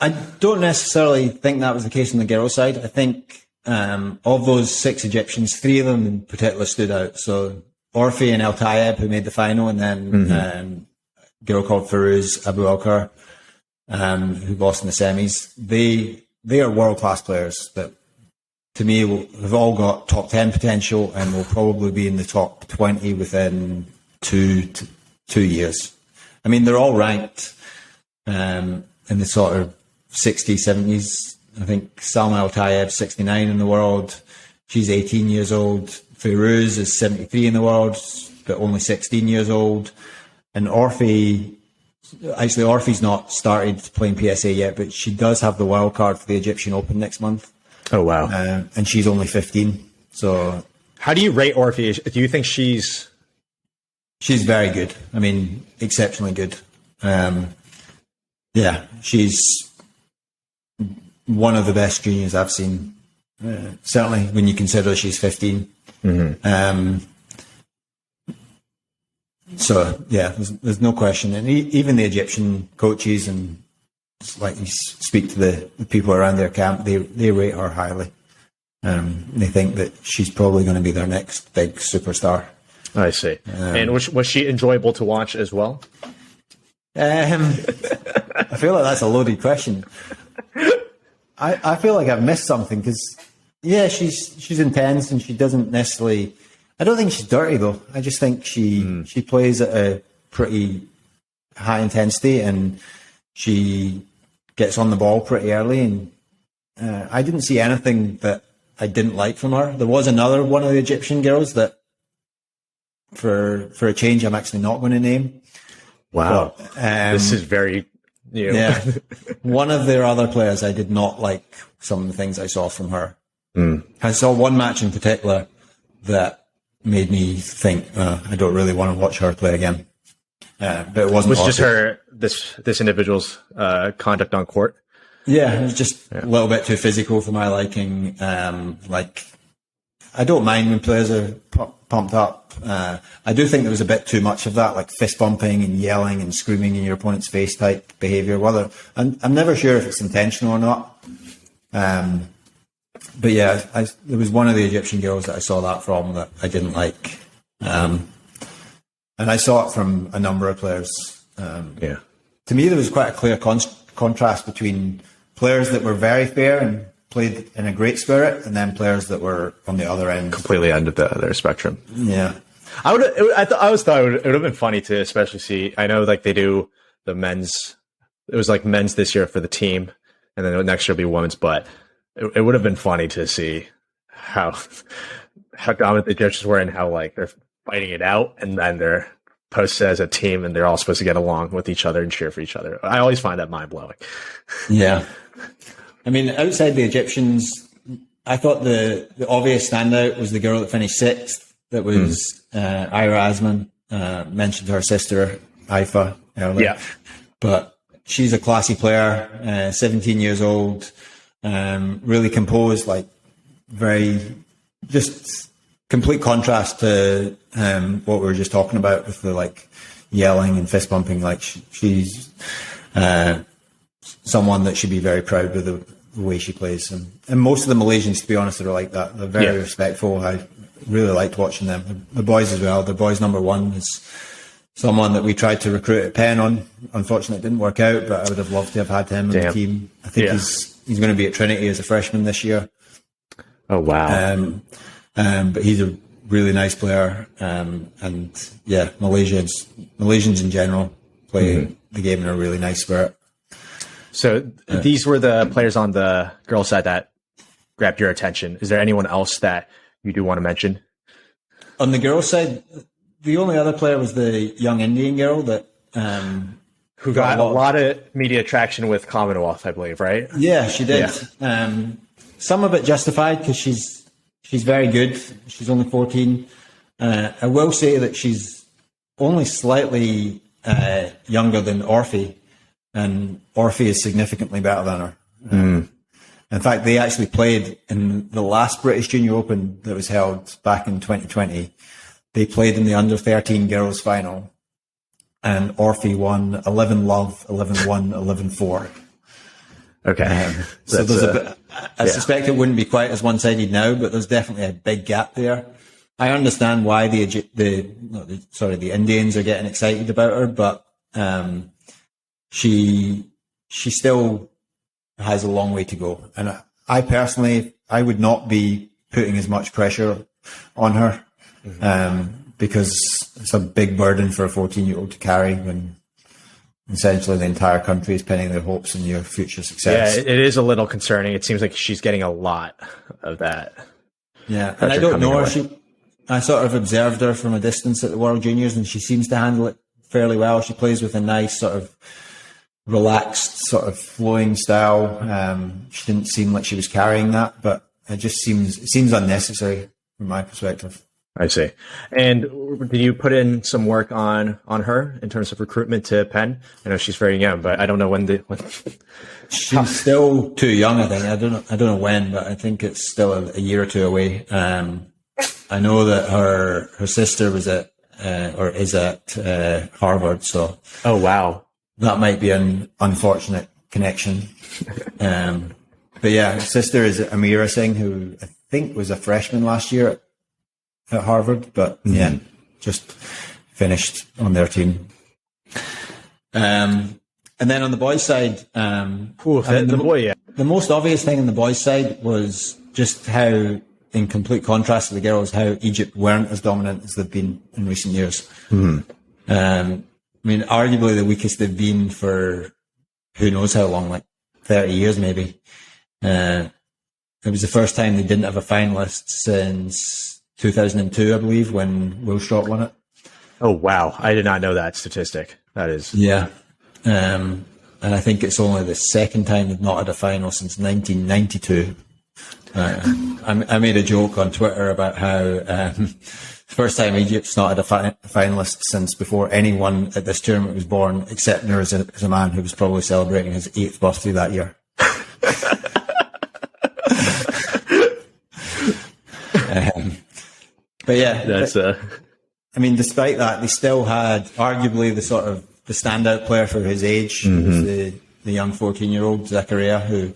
I don't necessarily think that was the case on the girls' side. I think of those 6 Egyptians, 3 of them in particular stood out. So Orfi and El Tayeb, who made the final, and then a girl called Farouz Abu Alkar, who lost in the semis. They are world-class players that, to me, have all got top 10 potential and will probably be in the top 20 within 2 years. I mean, they're all ranked in the sort of 60s, 70s. I think Salma El Tayeb, 69 in the world. She's 18 years old. Farouz is 73 in the world, but only 16 years old. And Orfi's not started playing PSA yet, but she does have the wild card for the Egyptian Open next month. Oh, wow. And she's only 15. So how do you rate Orfi? Do you think she's very good? I mean, exceptionally good. Yeah, she's one of the best juniors I've seen. Certainly when you consider she's 15. Mm-hmm. So yeah, there's no question. And even the Egyptian coaches, and like you speak to the people around their camp, they rate her highly. They think that she's probably going to be their next big superstar. I see. And was she enjoyable to watch as well? I feel like that's a loaded question. I feel like I've missed something because, yeah, she's intense and she doesn't necessarily. I don't think she's dirty though. I just think she plays at a pretty high intensity and she gets on the ball pretty early. And I didn't see anything that I didn't like from her. There was another one of the Egyptian girls that, for a change, I'm actually not going to name. Wow, but, this is very new. Yeah, one of their other players, I did not like some of the things I saw from her. I saw one match in particular that made me think, I don't really want to watch her play again. But it wasn't. Was just her this individual's conduct on court? Yeah, it was just a little bit too physical for my liking. Like, I don't mind when players are pumped up. I do think there was a bit too much of that, like fist bumping and yelling and screaming in your opponent's face type behaviour. Whether I'm never sure if it's intentional or not. But yeah, there was one of the Egyptian girls that I saw that from that I didn't like, and I saw it from a number of players. To me, there was quite a clear contrast between players that were very fair and played in a great spirit, and then players that were on the other end, completely end of their spectrum. Yeah, I always thought it would have been funny to especially see. I know like they do the men's. It was like men's this year for the team, and then next year will be women's. But it would have been funny to see how dominant the Egyptians were and how like they're fighting it out, and then they're posted as a team, and they're all supposed to get along with each other and cheer for each other. I always find that mind blowing. Yeah. I mean, outside the Egyptians, I thought the obvious standout was the girl that finished 6th. That was Ira Asman. Mentioned her sister, Aifa, earlier. Yeah. But she's a classy player, 17 years old, really composed, like very, just complete contrast to what we were just talking about with the like yelling and fist bumping. Like she's someone that should be very proud of the way she plays. And most of the Malaysians, to be honest, are like that. They're very respectful. I really liked watching them. The boys as well. The boys number one is someone that we tried to recruit at Penn on. Unfortunately, it didn't work out, but I would have loved to have had him on the team. I think he's going to be at Trinity as a freshman this year. Oh, wow. But he's a really nice player. And yeah, Malaysians in general play the game in a really nice spirit. So these were the players on the girls' side that grabbed your attention. Is there anyone else that you do want to mention? On the girls' side, the only other player was the young Indian girl that who got a lot of media traction with Commonwealth, I believe, right? Yeah, she did. Yeah. Some of it justified because she's very good. She's only 14. I will say that she's only slightly younger than Orphe, and Orphe is significantly better than her. In fact, they actually played in the last British Junior Open that was held back in 2020. They played in the under-13 girls final, and Orphe won 11-love, 11-1, 11-4. Okay. So there's a bit, I suspect it wouldn't be quite as one-sided now, but there's definitely a big gap there. I understand why the Indians are getting excited about her, but she still has a long way to go. And I personally, I would not be putting as much pressure on her because it's a big burden for a 14-year-old to carry when essentially the entire country is pinning their hopes on your future success. Yeah, it is a little concerning. It seems like she's getting a lot of that. Yeah, and I don't know her. I sort of observed her from a distance at the World Juniors, and she seems to handle it fairly well. She plays with a nice sort of relaxed, sort of flowing style. She didn't seem like she was carrying that, but it seems unnecessary from my perspective. I see. And did you put in some work on her in terms of recruitment to Penn? I know she's very young, but I don't know when. She's still too young, I think. I don't know when, but I think it's still a year or two away. I know that her sister was is at Harvard, so. Oh, wow. That might be an unfortunate connection. But yeah, her sister is Amira Singh, who I think was a freshman last year at Harvard, but just finished on their team. And then on the boys' side, the most obvious thing on the boys' side was just how, in complete contrast to the girls, how Egypt weren't as dominant as they've been in recent years. I mean, arguably the weakest they've been for who knows how long, like 30 years maybe. It was the first time they didn't have a finalist since 2002, I believe, when Will Strott won it. Oh, wow. I did not know that statistic. That is... Yeah. And I think it's only the second time they've not had a final since 1992. I made a joke on Twitter about how first time Egypt's not had a finalist since before anyone at this tournament was born, except there is a man who was probably celebrating his 8th birthday that year. But yeah, that's I mean, despite that, they still had arguably the standout player for his age, was the young 14-year-old Zakaria who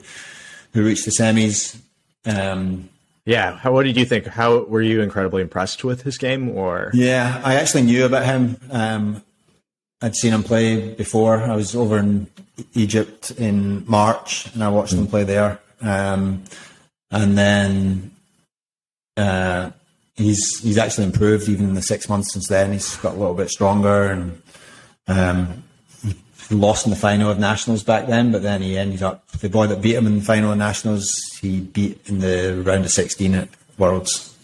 reached the semis. What did you think? How were you incredibly impressed with his game? Or yeah, I actually knew about him. I'd seen him play before. I was over in Egypt in March, and I watched him play there. And then he's actually improved even in the 6 months since then. He's got a little bit stronger, and he lost in the final of Nationals back then, but then he ended up, the boy that beat him in the final of Nationals, he beat in the round of 16 at Worlds.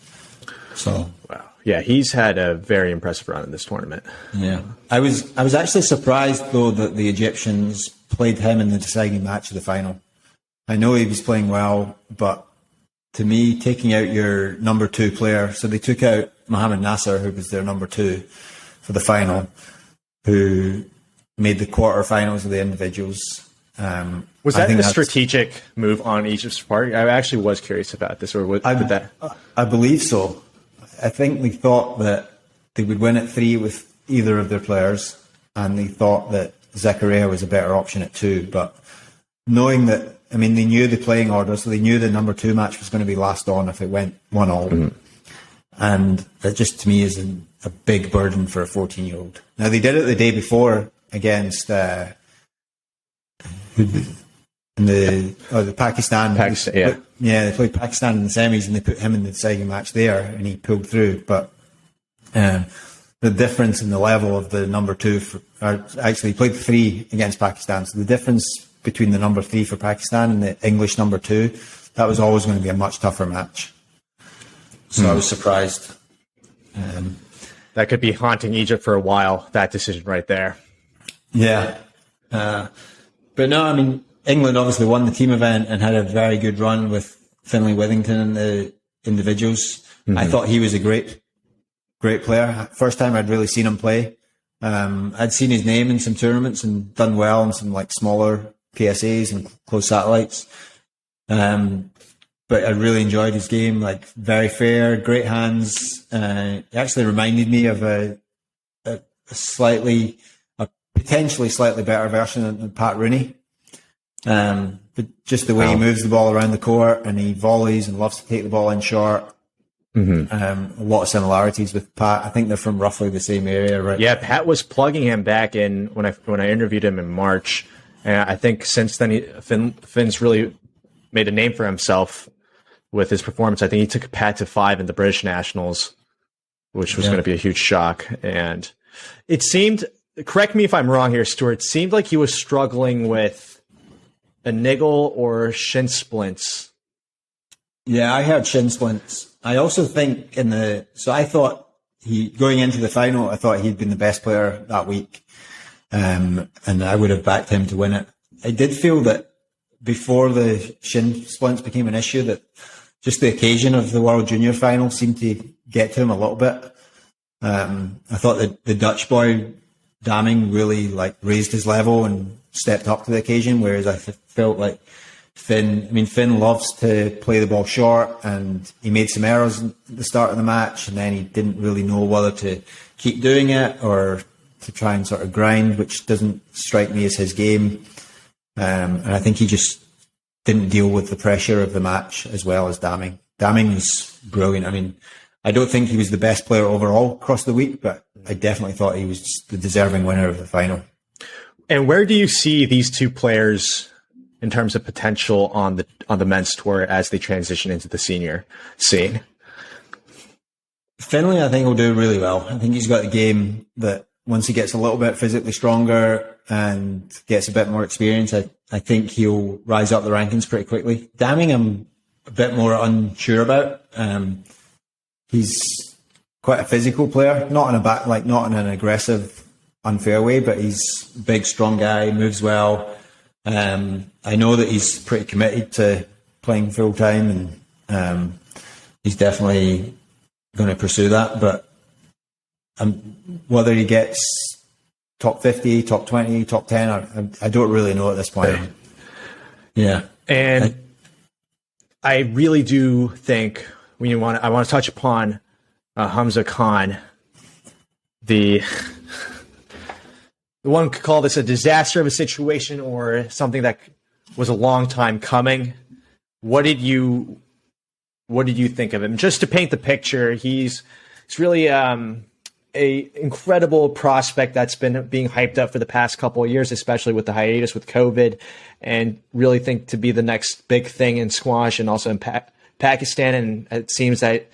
So wow, yeah, he's had a very impressive run in this tournament. Yeah, I was actually surprised though that the Egyptians played him in the deciding match of the final. I know he was playing well, but to me, taking out your number 2 player, so they took out Mohamed Nasser, who was their number 2 for the final, who made the quarterfinals of the individuals. Was that a strategic move on Egypt's part? I actually was curious about this. Or I believe so. I think they thought that they would win at 3 with either of their players, and they thought that Zakaria was a better option at 2. But knowing that I mean, they knew the playing order, so they knew the number 2 match was going to be last on if it went 1-1. And that just, to me, is a big burden for a 14-year-old. Now, they did it the day before against the Pakistan. They played Pakistan in the semis, and they put him in the deciding match there, and he pulled through. But the difference in the level of the number 2, actually he played 3 against Pakistan, so the difference between the number 3 for Pakistan and the English number 2, that was always going to be a much tougher match. So I was surprised. That could be haunting Egypt for a while, that decision right there. Yeah. But no, I mean, England obviously won the team event and had a very good run with Finlay Withington in the individuals. I thought he was a great player. First time I'd really seen him play. I'd seen his name in some tournaments and done well in some like smaller PSAs and close satellites. But I really enjoyed his game, like very fair, great hands. He actually reminded me of a potentially slightly better version of Pat Rooney. But just the way he moves the ball around the court and he volleys and loves to take the ball in short. A lot of similarities with Pat. I think they're from roughly the same area, right? Yeah, Pat was plugging him back in when I interviewed him in March. And I think since then, Finn's really made a name for himself with his performance. I think he took Pat to 5 in the British Nationals, which was going to be a huge shock. And it seemed, correct me if I'm wrong here, Stuart, it seemed like he was struggling with a niggle or shin splints. Yeah, I heard shin splints. I also think I thought going into the final, I thought he'd been the best player that week. And I would have backed him to win it. I did feel that before the shin splints became an issue, that just the occasion of the World Junior final seemed to get to him a little bit. I thought that the Dutch boy, Daming, really raised his level and stepped up to the occasion, whereas I felt like Finn loves to play the ball short, and he made some errors at the start of the match, and then he didn't really know whether to keep doing it or to try and sort of grind, which doesn't strike me as his game. And I think he just didn't deal with the pressure of the match as well as Daming. Daming was brilliant. I mean, I don't think he was the best player overall across the week, but I definitely thought he was the deserving winner of the final. And where do you see these two players in terms of potential on the men's tour as they transition into the senior scene? Finlay, I think, will do really well. I think he's got a game that once he gets a little bit physically stronger and gets a bit more experience, I think he'll rise up the rankings pretty quickly. Daming, I'm a bit more unsure about. He's quite a physical player, not in an aggressive, unfair way, but he's a big, strong guy, moves well. I know that he's pretty committed to playing full time, and he's definitely going to pursue that. But whether he gets top 50, top 20, top 10, I don't really know at this point. Yeah. And I really do think I want to touch upon Hamza Khan. The one could call this a disaster of a situation or something that was a long time coming. What did you think of him? Just to paint the picture, he's really a incredible prospect that's been being hyped up for the past couple of years, especially with the hiatus with COVID, and really think to be the next big thing in squash and also in Pakistan. And it seems that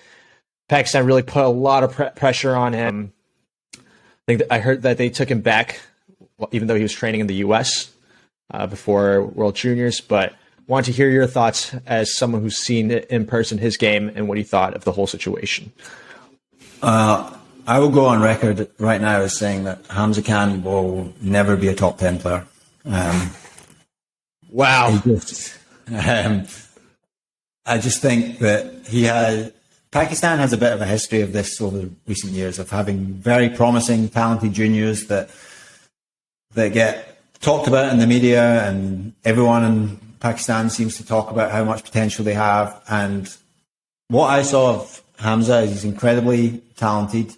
Pakistan really put a lot of pressure on him. I heard that they took him back, even though he was training in the U.S. Before World Juniors, but want to hear your thoughts as someone who's seen in person his game and what he thought of the whole situation. I will go on record right now as saying that Hamza Khan will never be a top 10 player. Wow. I just think that Pakistan has a bit of a history of this over recent years, of having very promising, talented juniors that get talked about in the media, and everyone in Pakistan seems to talk about how much potential they have. And what I saw of Hamza is he's incredibly talented.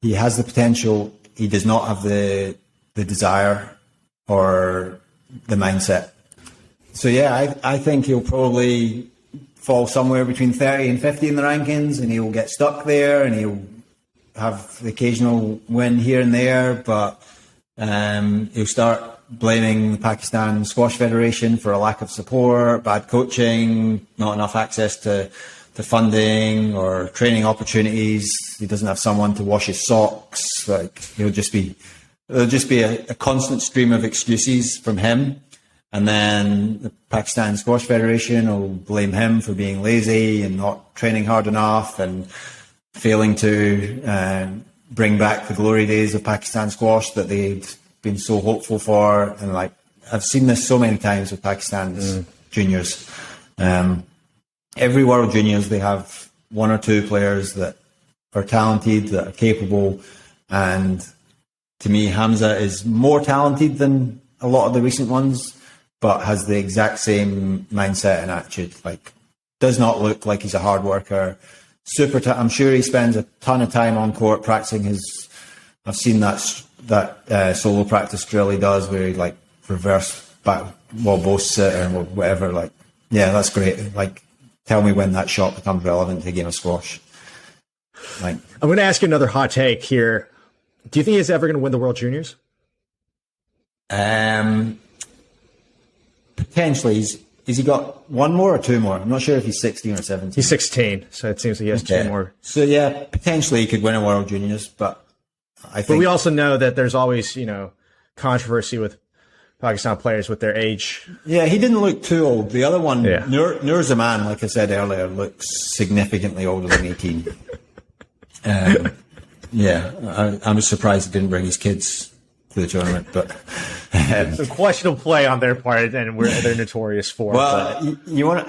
He has the potential. He does not have the desire or the mindset. yeah, I think he'll probably fall somewhere between 30 and 50 in the rankings, and he'll get stuck there, and he'll have the occasional win here and there, but he'll start blaming the Pakistan Squash Federation for a lack of support, bad coaching, not enough access to funding or training opportunities. He doesn't have someone to wash his socks. Like, there'll just be a constant stream of excuses from him. And then the Pakistan Squash Federation will blame him for being lazy and not training hard enough and failing to bring back the glory days of Pakistan squash that they'd been so hopeful for. And like, I've seen this so many times with Pakistan's juniors. Every World Juniors, they have one or two players that are talented, that are capable. And to me, Hamza is more talented than a lot of the recent ones, but has the exact same mindset and attitude. Like, does not look like he's a hard worker. I'm sure he spends a ton of time on court practicing I've seen that solo practice drill he does where he like reverse back wall both sit or whatever. Like, yeah, that's great. Like, tell me when that shot becomes relevant to a game of squash. Like, I'm going to ask you another hot take here. Do you think he's ever going to win the World Juniors? Potentially. Has he got one more or two more? I'm not sure if he's 16 or 17. He's 16, so it seems like he has two more. So yeah, potentially he could win a World Juniors, but I think. But we also know that there's always, controversy with Pakistan players with their age. Yeah, he didn't look too old. The other one, yeah. Nur Zaman, like I said earlier, looks significantly older than 18. Yeah, I was surprised he didn't bring his kids to the tournament, but some questionable play on their part, and they're notorious for. Well,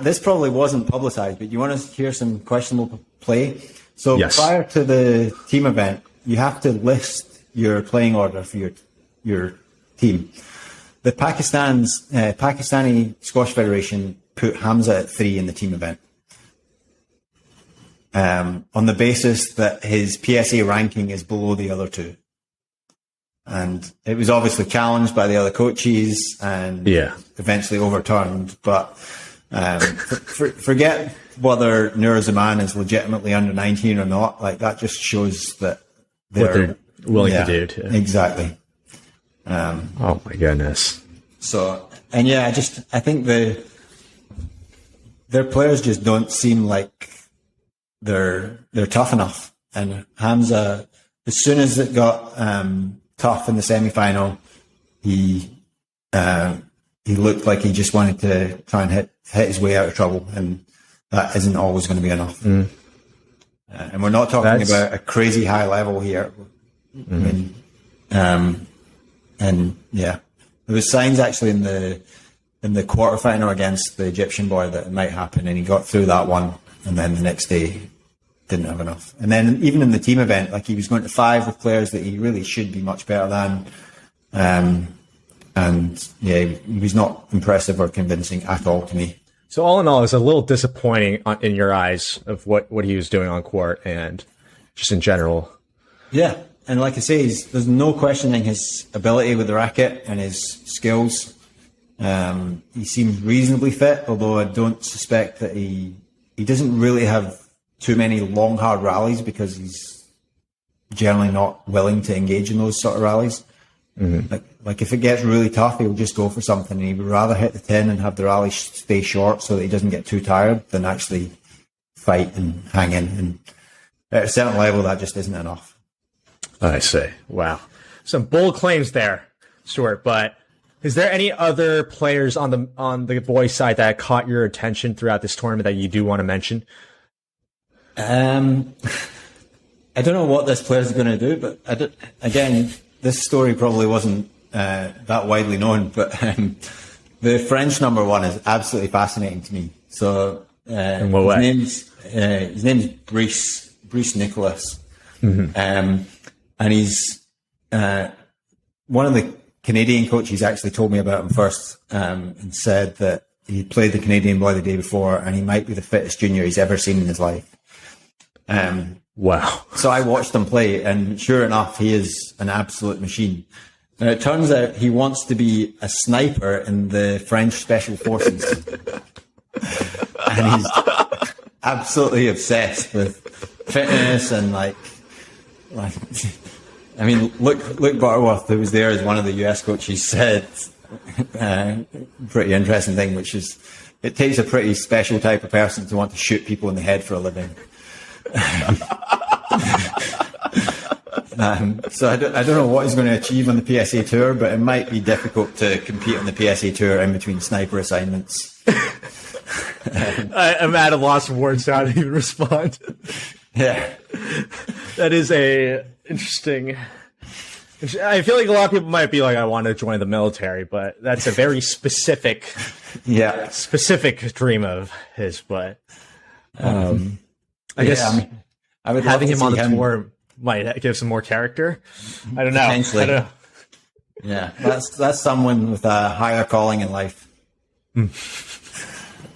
this probably wasn't publicized, but you want to hear some questionable play. So yes. Prior to the team event, you have to list your playing order for your team. The Pakistani Squash Federation put Hamza at 3 in the team event. On the basis that his PSA ranking is below the other two. And it was obviously challenged by the other coaches and eventually overturned. But forget whether Nur Zaman is legitimately under 19 or not. Like, that just shows that they're willing to do. Too. Exactly. Oh my goodness. So, and yeah, I think their players just don't seem like they're tough enough. And Hamza, as soon as it got tough in the semi-final, he looked like he just wanted to try and hit his way out of trouble, and that isn't always going to be enough. And we're not talking about a crazy high level here. I mean, and yeah, there was signs actually in the quarterfinal against the Egyptian boy that it might happen, and he got through that one, and then the next day didn't have enough. And then even in the team event, like, he was going to 5 with players that he really should be much better than. And yeah, he was not impressive or convincing at all to me. So all in all, it's a little disappointing in your eyes of what he was doing on court and just in general. Yeah. And like I say, there's no questioning his ability with the racket and his skills. He seems reasonably fit, although I don't suspect that he doesn't really have too many long, hard rallies because he's generally not willing to engage in those sort of rallies. Like if it gets really tough, he'll just go for something. And he would rather hit the 10 and have the rally stay short so that he doesn't get too tired than actually fight and hang in. And at a certain level, that just isn't enough. I see. Wow. Some bold claims there, Stuart. But is there any other players on the boys' side that caught your attention throughout this tournament that you do want to mention? I don't know what this player's going to do, but again, this story probably wasn't that widely known, but the French number 1 is absolutely fascinating to me. So his name's Brice Nicolas. And he's one of the Canadian coaches actually told me about him first, and said that he played the Canadian boy the day before and he might be the fittest junior he's ever seen in his life. Wow. So I watched him play, and sure enough, he is an absolute machine. Now, it turns out he wants to be a sniper in the French Special Forces. And he's absolutely obsessed with fitness and like I mean, Luke Butterworth, who was there as one of the US coaches, said pretty interesting thing, which is it takes a pretty special type of person to want to shoot people in the head for a living. So I don't know what he's going to achieve on the PSA Tour, but it might be difficult to compete on the PSA Tour in between sniper assignments. I'm at a loss of words how to even respond. Yeah. That is a interesting. I feel like a lot of people might be like, I want to join the military, but that's a very specific dream of his. But I guess I would having him on the tour might give some more character. I don't know. Potentially. Yeah, that's someone with a higher calling in life.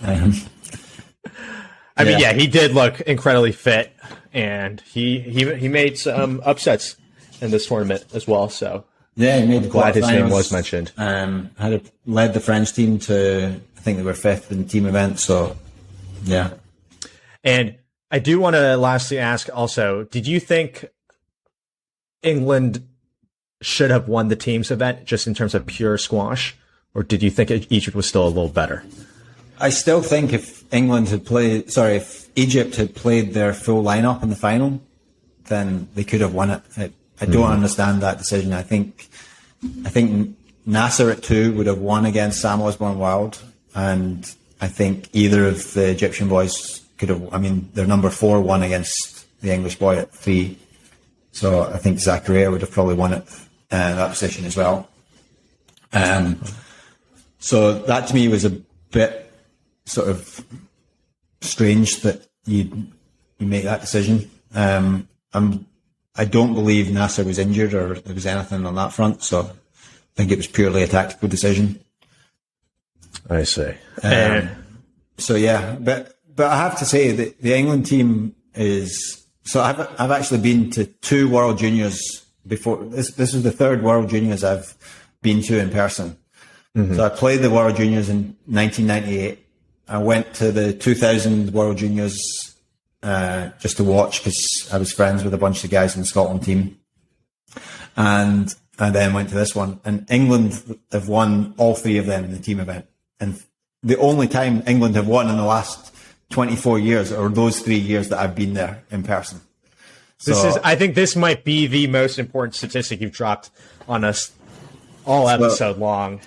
I mean, he did look incredibly fit, and he made some upsets in this tournament as well. So yeah, he made the glad his name was mentioned. Led the French team to, I think they were 5th in the team event. So yeah. And I do want to lastly ask also, did you think England should have won the teams event just in terms of pure squash, or did you think Egypt was still a little better? I still think if Egypt had played their full lineup in the final, then they could have won it. I don't understand that decision. I think Nasser at 2 would have won against Sam Osborne-Wild, and I think either of the Egyptian boys could have. I mean, their number 4 won against the English boy at 3, so I think Zakaria would have probably won it that position as well. So that to me was a bit sort of strange that you make that decision. I don't believe Nasser was injured or there was anything on that front, so I think it was purely a tactical decision. I see. So yeah, but I have to say that the England team is. So I've actually been to 2 World Juniors before. This is the 3rd World Juniors I've been to in person. Mm-hmm. So I played the World Juniors in 1998. I went to the 2000 World Juniors just to watch because I was friends with a bunch of guys in the Scotland team. And I then went to this one. And England have won all 3 of them in the team event. And the only time England have won in the last 24 years are those 3 years that I've been there in person. I think this might be the most important statistic you've dropped on us all episode long.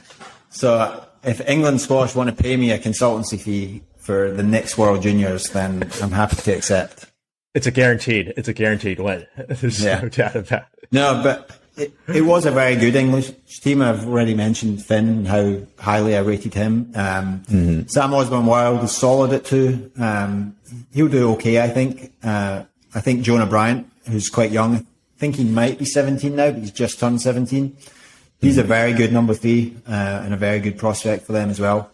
So if England squash want to pay me a consultancy fee for the next World Juniors, then I'm happy to accept. It's a guaranteed win. There's no doubt about it. No, but it was a very good English team. I've already mentioned Finn, how highly I rated him. Sam Osborne-Wild is solid at 2. He'll do okay, I think. I think Jonah Bryant, who's quite young, I think he might be 17 now, but he's just turned 17. He's a very good number 3 and a very good prospect for them as well.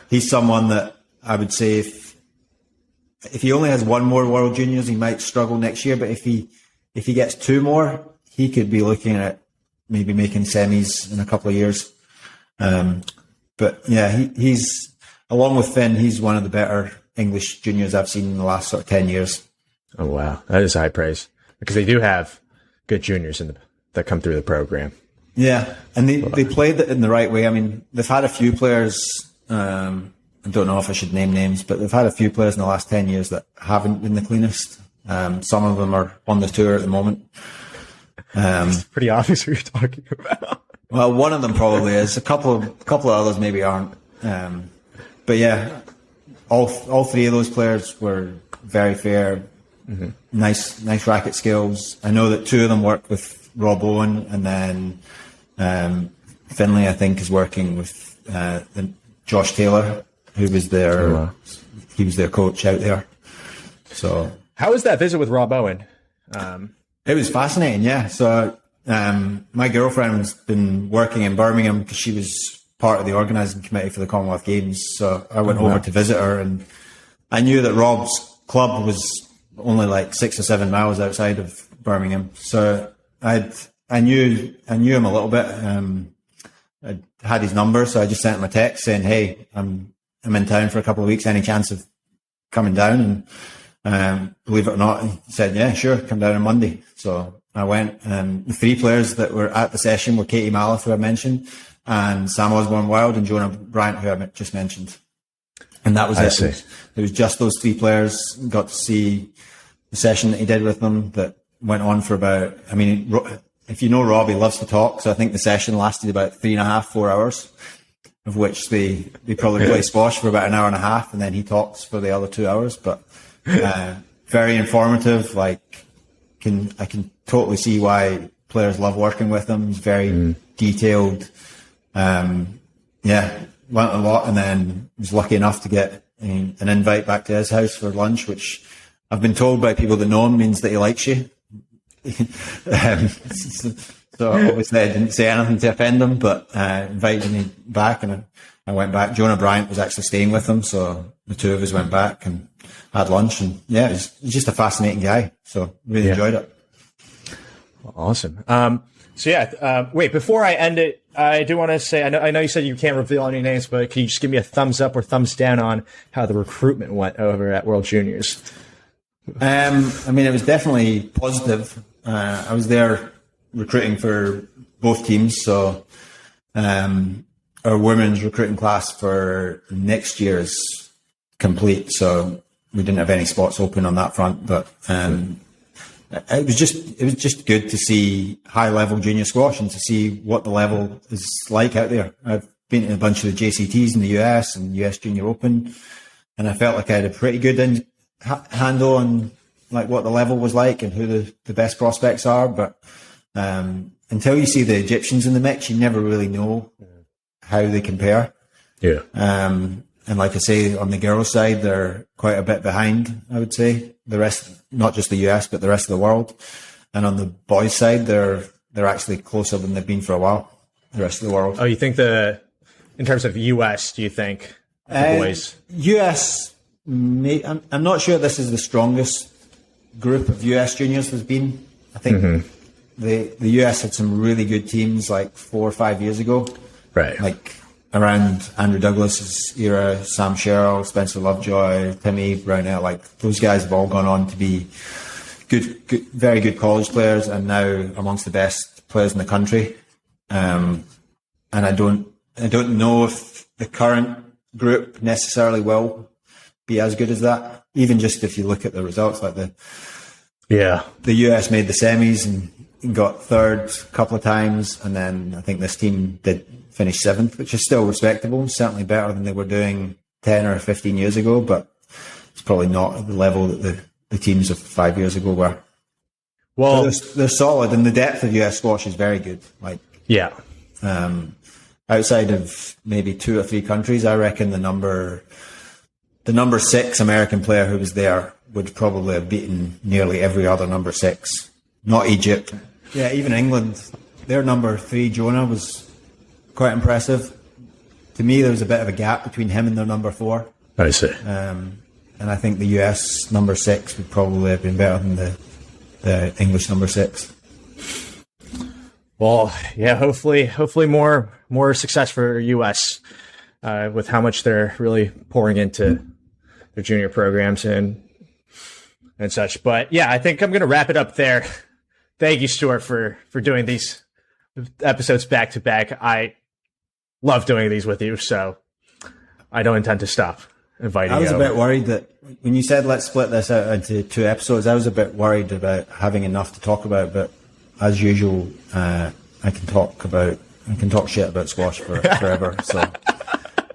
He's someone that I would say if he only has 1 more World Juniors, he might struggle next year. But if he gets 2 more, he could be looking at maybe making semis in a couple of years. But yeah, he's along with Finn, he's one of the better English juniors I've seen in the last sort of 10 years. Oh wow, that is high praise because they do have good juniors that come through the program. Yeah, and they played it in the right way. I mean, they've had a few players, I don't know if I should name names, but they've had a few players in the last 10 years that haven't been the cleanest. Some of them are on the tour at the moment. It's pretty obvious who you're talking about. Well, one of them probably is. A couple of others maybe aren't. But yeah, all 3 of those players were very fair. Mm-hmm. Nice racket skills. I know that 2 of them work with Rob Owen, and then Finlay, I think, is working with Josh Taylor, who was he was their coach out there. So, how was that visit with Rob Owen? It was fascinating, yeah. So my girlfriend's been working in Birmingham because she was part of the organising committee for the Commonwealth Games. So I went over to visit her, and I knew that Rob's club was only like 6 or 7 miles outside of Birmingham. So I'd I knew him a little bit. I had his number, so I just sent him a text saying, "Hey, I'm in town for a couple of weeks. Any chance of coming down?" And believe it or not, he said, "Yeah, sure, come down on Monday." So I went. The 3 players that were at the session were Katie Maleth, who I mentioned, and Sam Osborne-Wild and Jonah Bryant, who I just mentioned. And that was it. It was just those 3 players. Got to see the session that he did with them that went on for about, I mean, if you know Rob, he loves to talk. So I think the session lasted about 3.5, 4 hours, of which they probably play squash for about an hour and a half, and then he talks for the other 2 hours. But very informative. Like, I can totally see why players love working with him. He's very detailed. Went a lot, and then was lucky enough to get an invite back to his house for lunch, which I've been told by people that know him means that he likes you. So obviously I didn't say anything to offend him, but invited me back, and I went back. Jonah Bryant was actually staying with him, so the 2 of us went back and had lunch, and he's just a fascinating guy. So really enjoyed it. Awesome. Wait, before I end it, I do want to say, I know you said you can't reveal any names, but can you just give me a thumbs up or thumbs down on how the recruitment went over at World Juniors? I mean, it was definitely positive. I was there recruiting for both teams, so our women's recruiting class for next year is complete, so we didn't have any spots open on that front, but it was just good to see high level junior squash and to see what the level is like out there. I've been to a bunch of the JCTs in the US and US Junior Open, and I felt like I had a pretty good handle on like what the level was like and who the best prospects are. But until you see the Egyptians in the mix, you never really know how they compare. Yeah. And like I say, on the girls' side, they're quite a bit behind, I would say. The rest, not just the US, but the rest of the world. And on the boys' side, they're actually closer than they've been for a while, the rest of the world. Oh, you think in terms of US, do you think the boys? US, I'm not sure this is the strongest group of US juniors there's been. I think the US had some really good teams like 4 or 5 years ago. Right. Like around Andrew Douglas's era, Sam Sherrill, Spencer Lovejoy, Timmy Brownell, like those guys have all gone on to be good, very good college players, and now amongst the best players in the country. And I don't know if the current group necessarily will be as good as that. Even just if you look at the results, like the US made the semis and got third a couple of times, and then I think this team did finish 7th, which is still respectable, certainly better than they were doing 10 or 15 years ago, but it's probably not at the level that the teams of 5 years ago were. Well, so they're solid, and the depth of US squash is very good. Like, outside of maybe 2 or 3 countries, I reckon the number 6 American player who was there would probably have beaten nearly every other number 6. Not Egypt. Yeah, even England. Their number 3, Jonah, was quite impressive. To me, there was a bit of a gap between him and their number 4. I see. And I think the US number 6 would probably have been better than the English number 6. Well, yeah, hopefully more success for US with how much they're really pouring into their junior programs and such. But yeah, I think I'm going to wrap it up there. Thank you, Stuart, for doing these episodes back to back. I love doing these with you, so I don't intend to stop inviting you. I was a bit worried that when you said let's split this out into 2 episodes, I was a bit worried about having enough to talk about, but as usual, I can talk shit about squash forever. So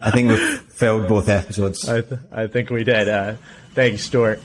I think we've filled both episodes. I think we did. Thank you, Stuart.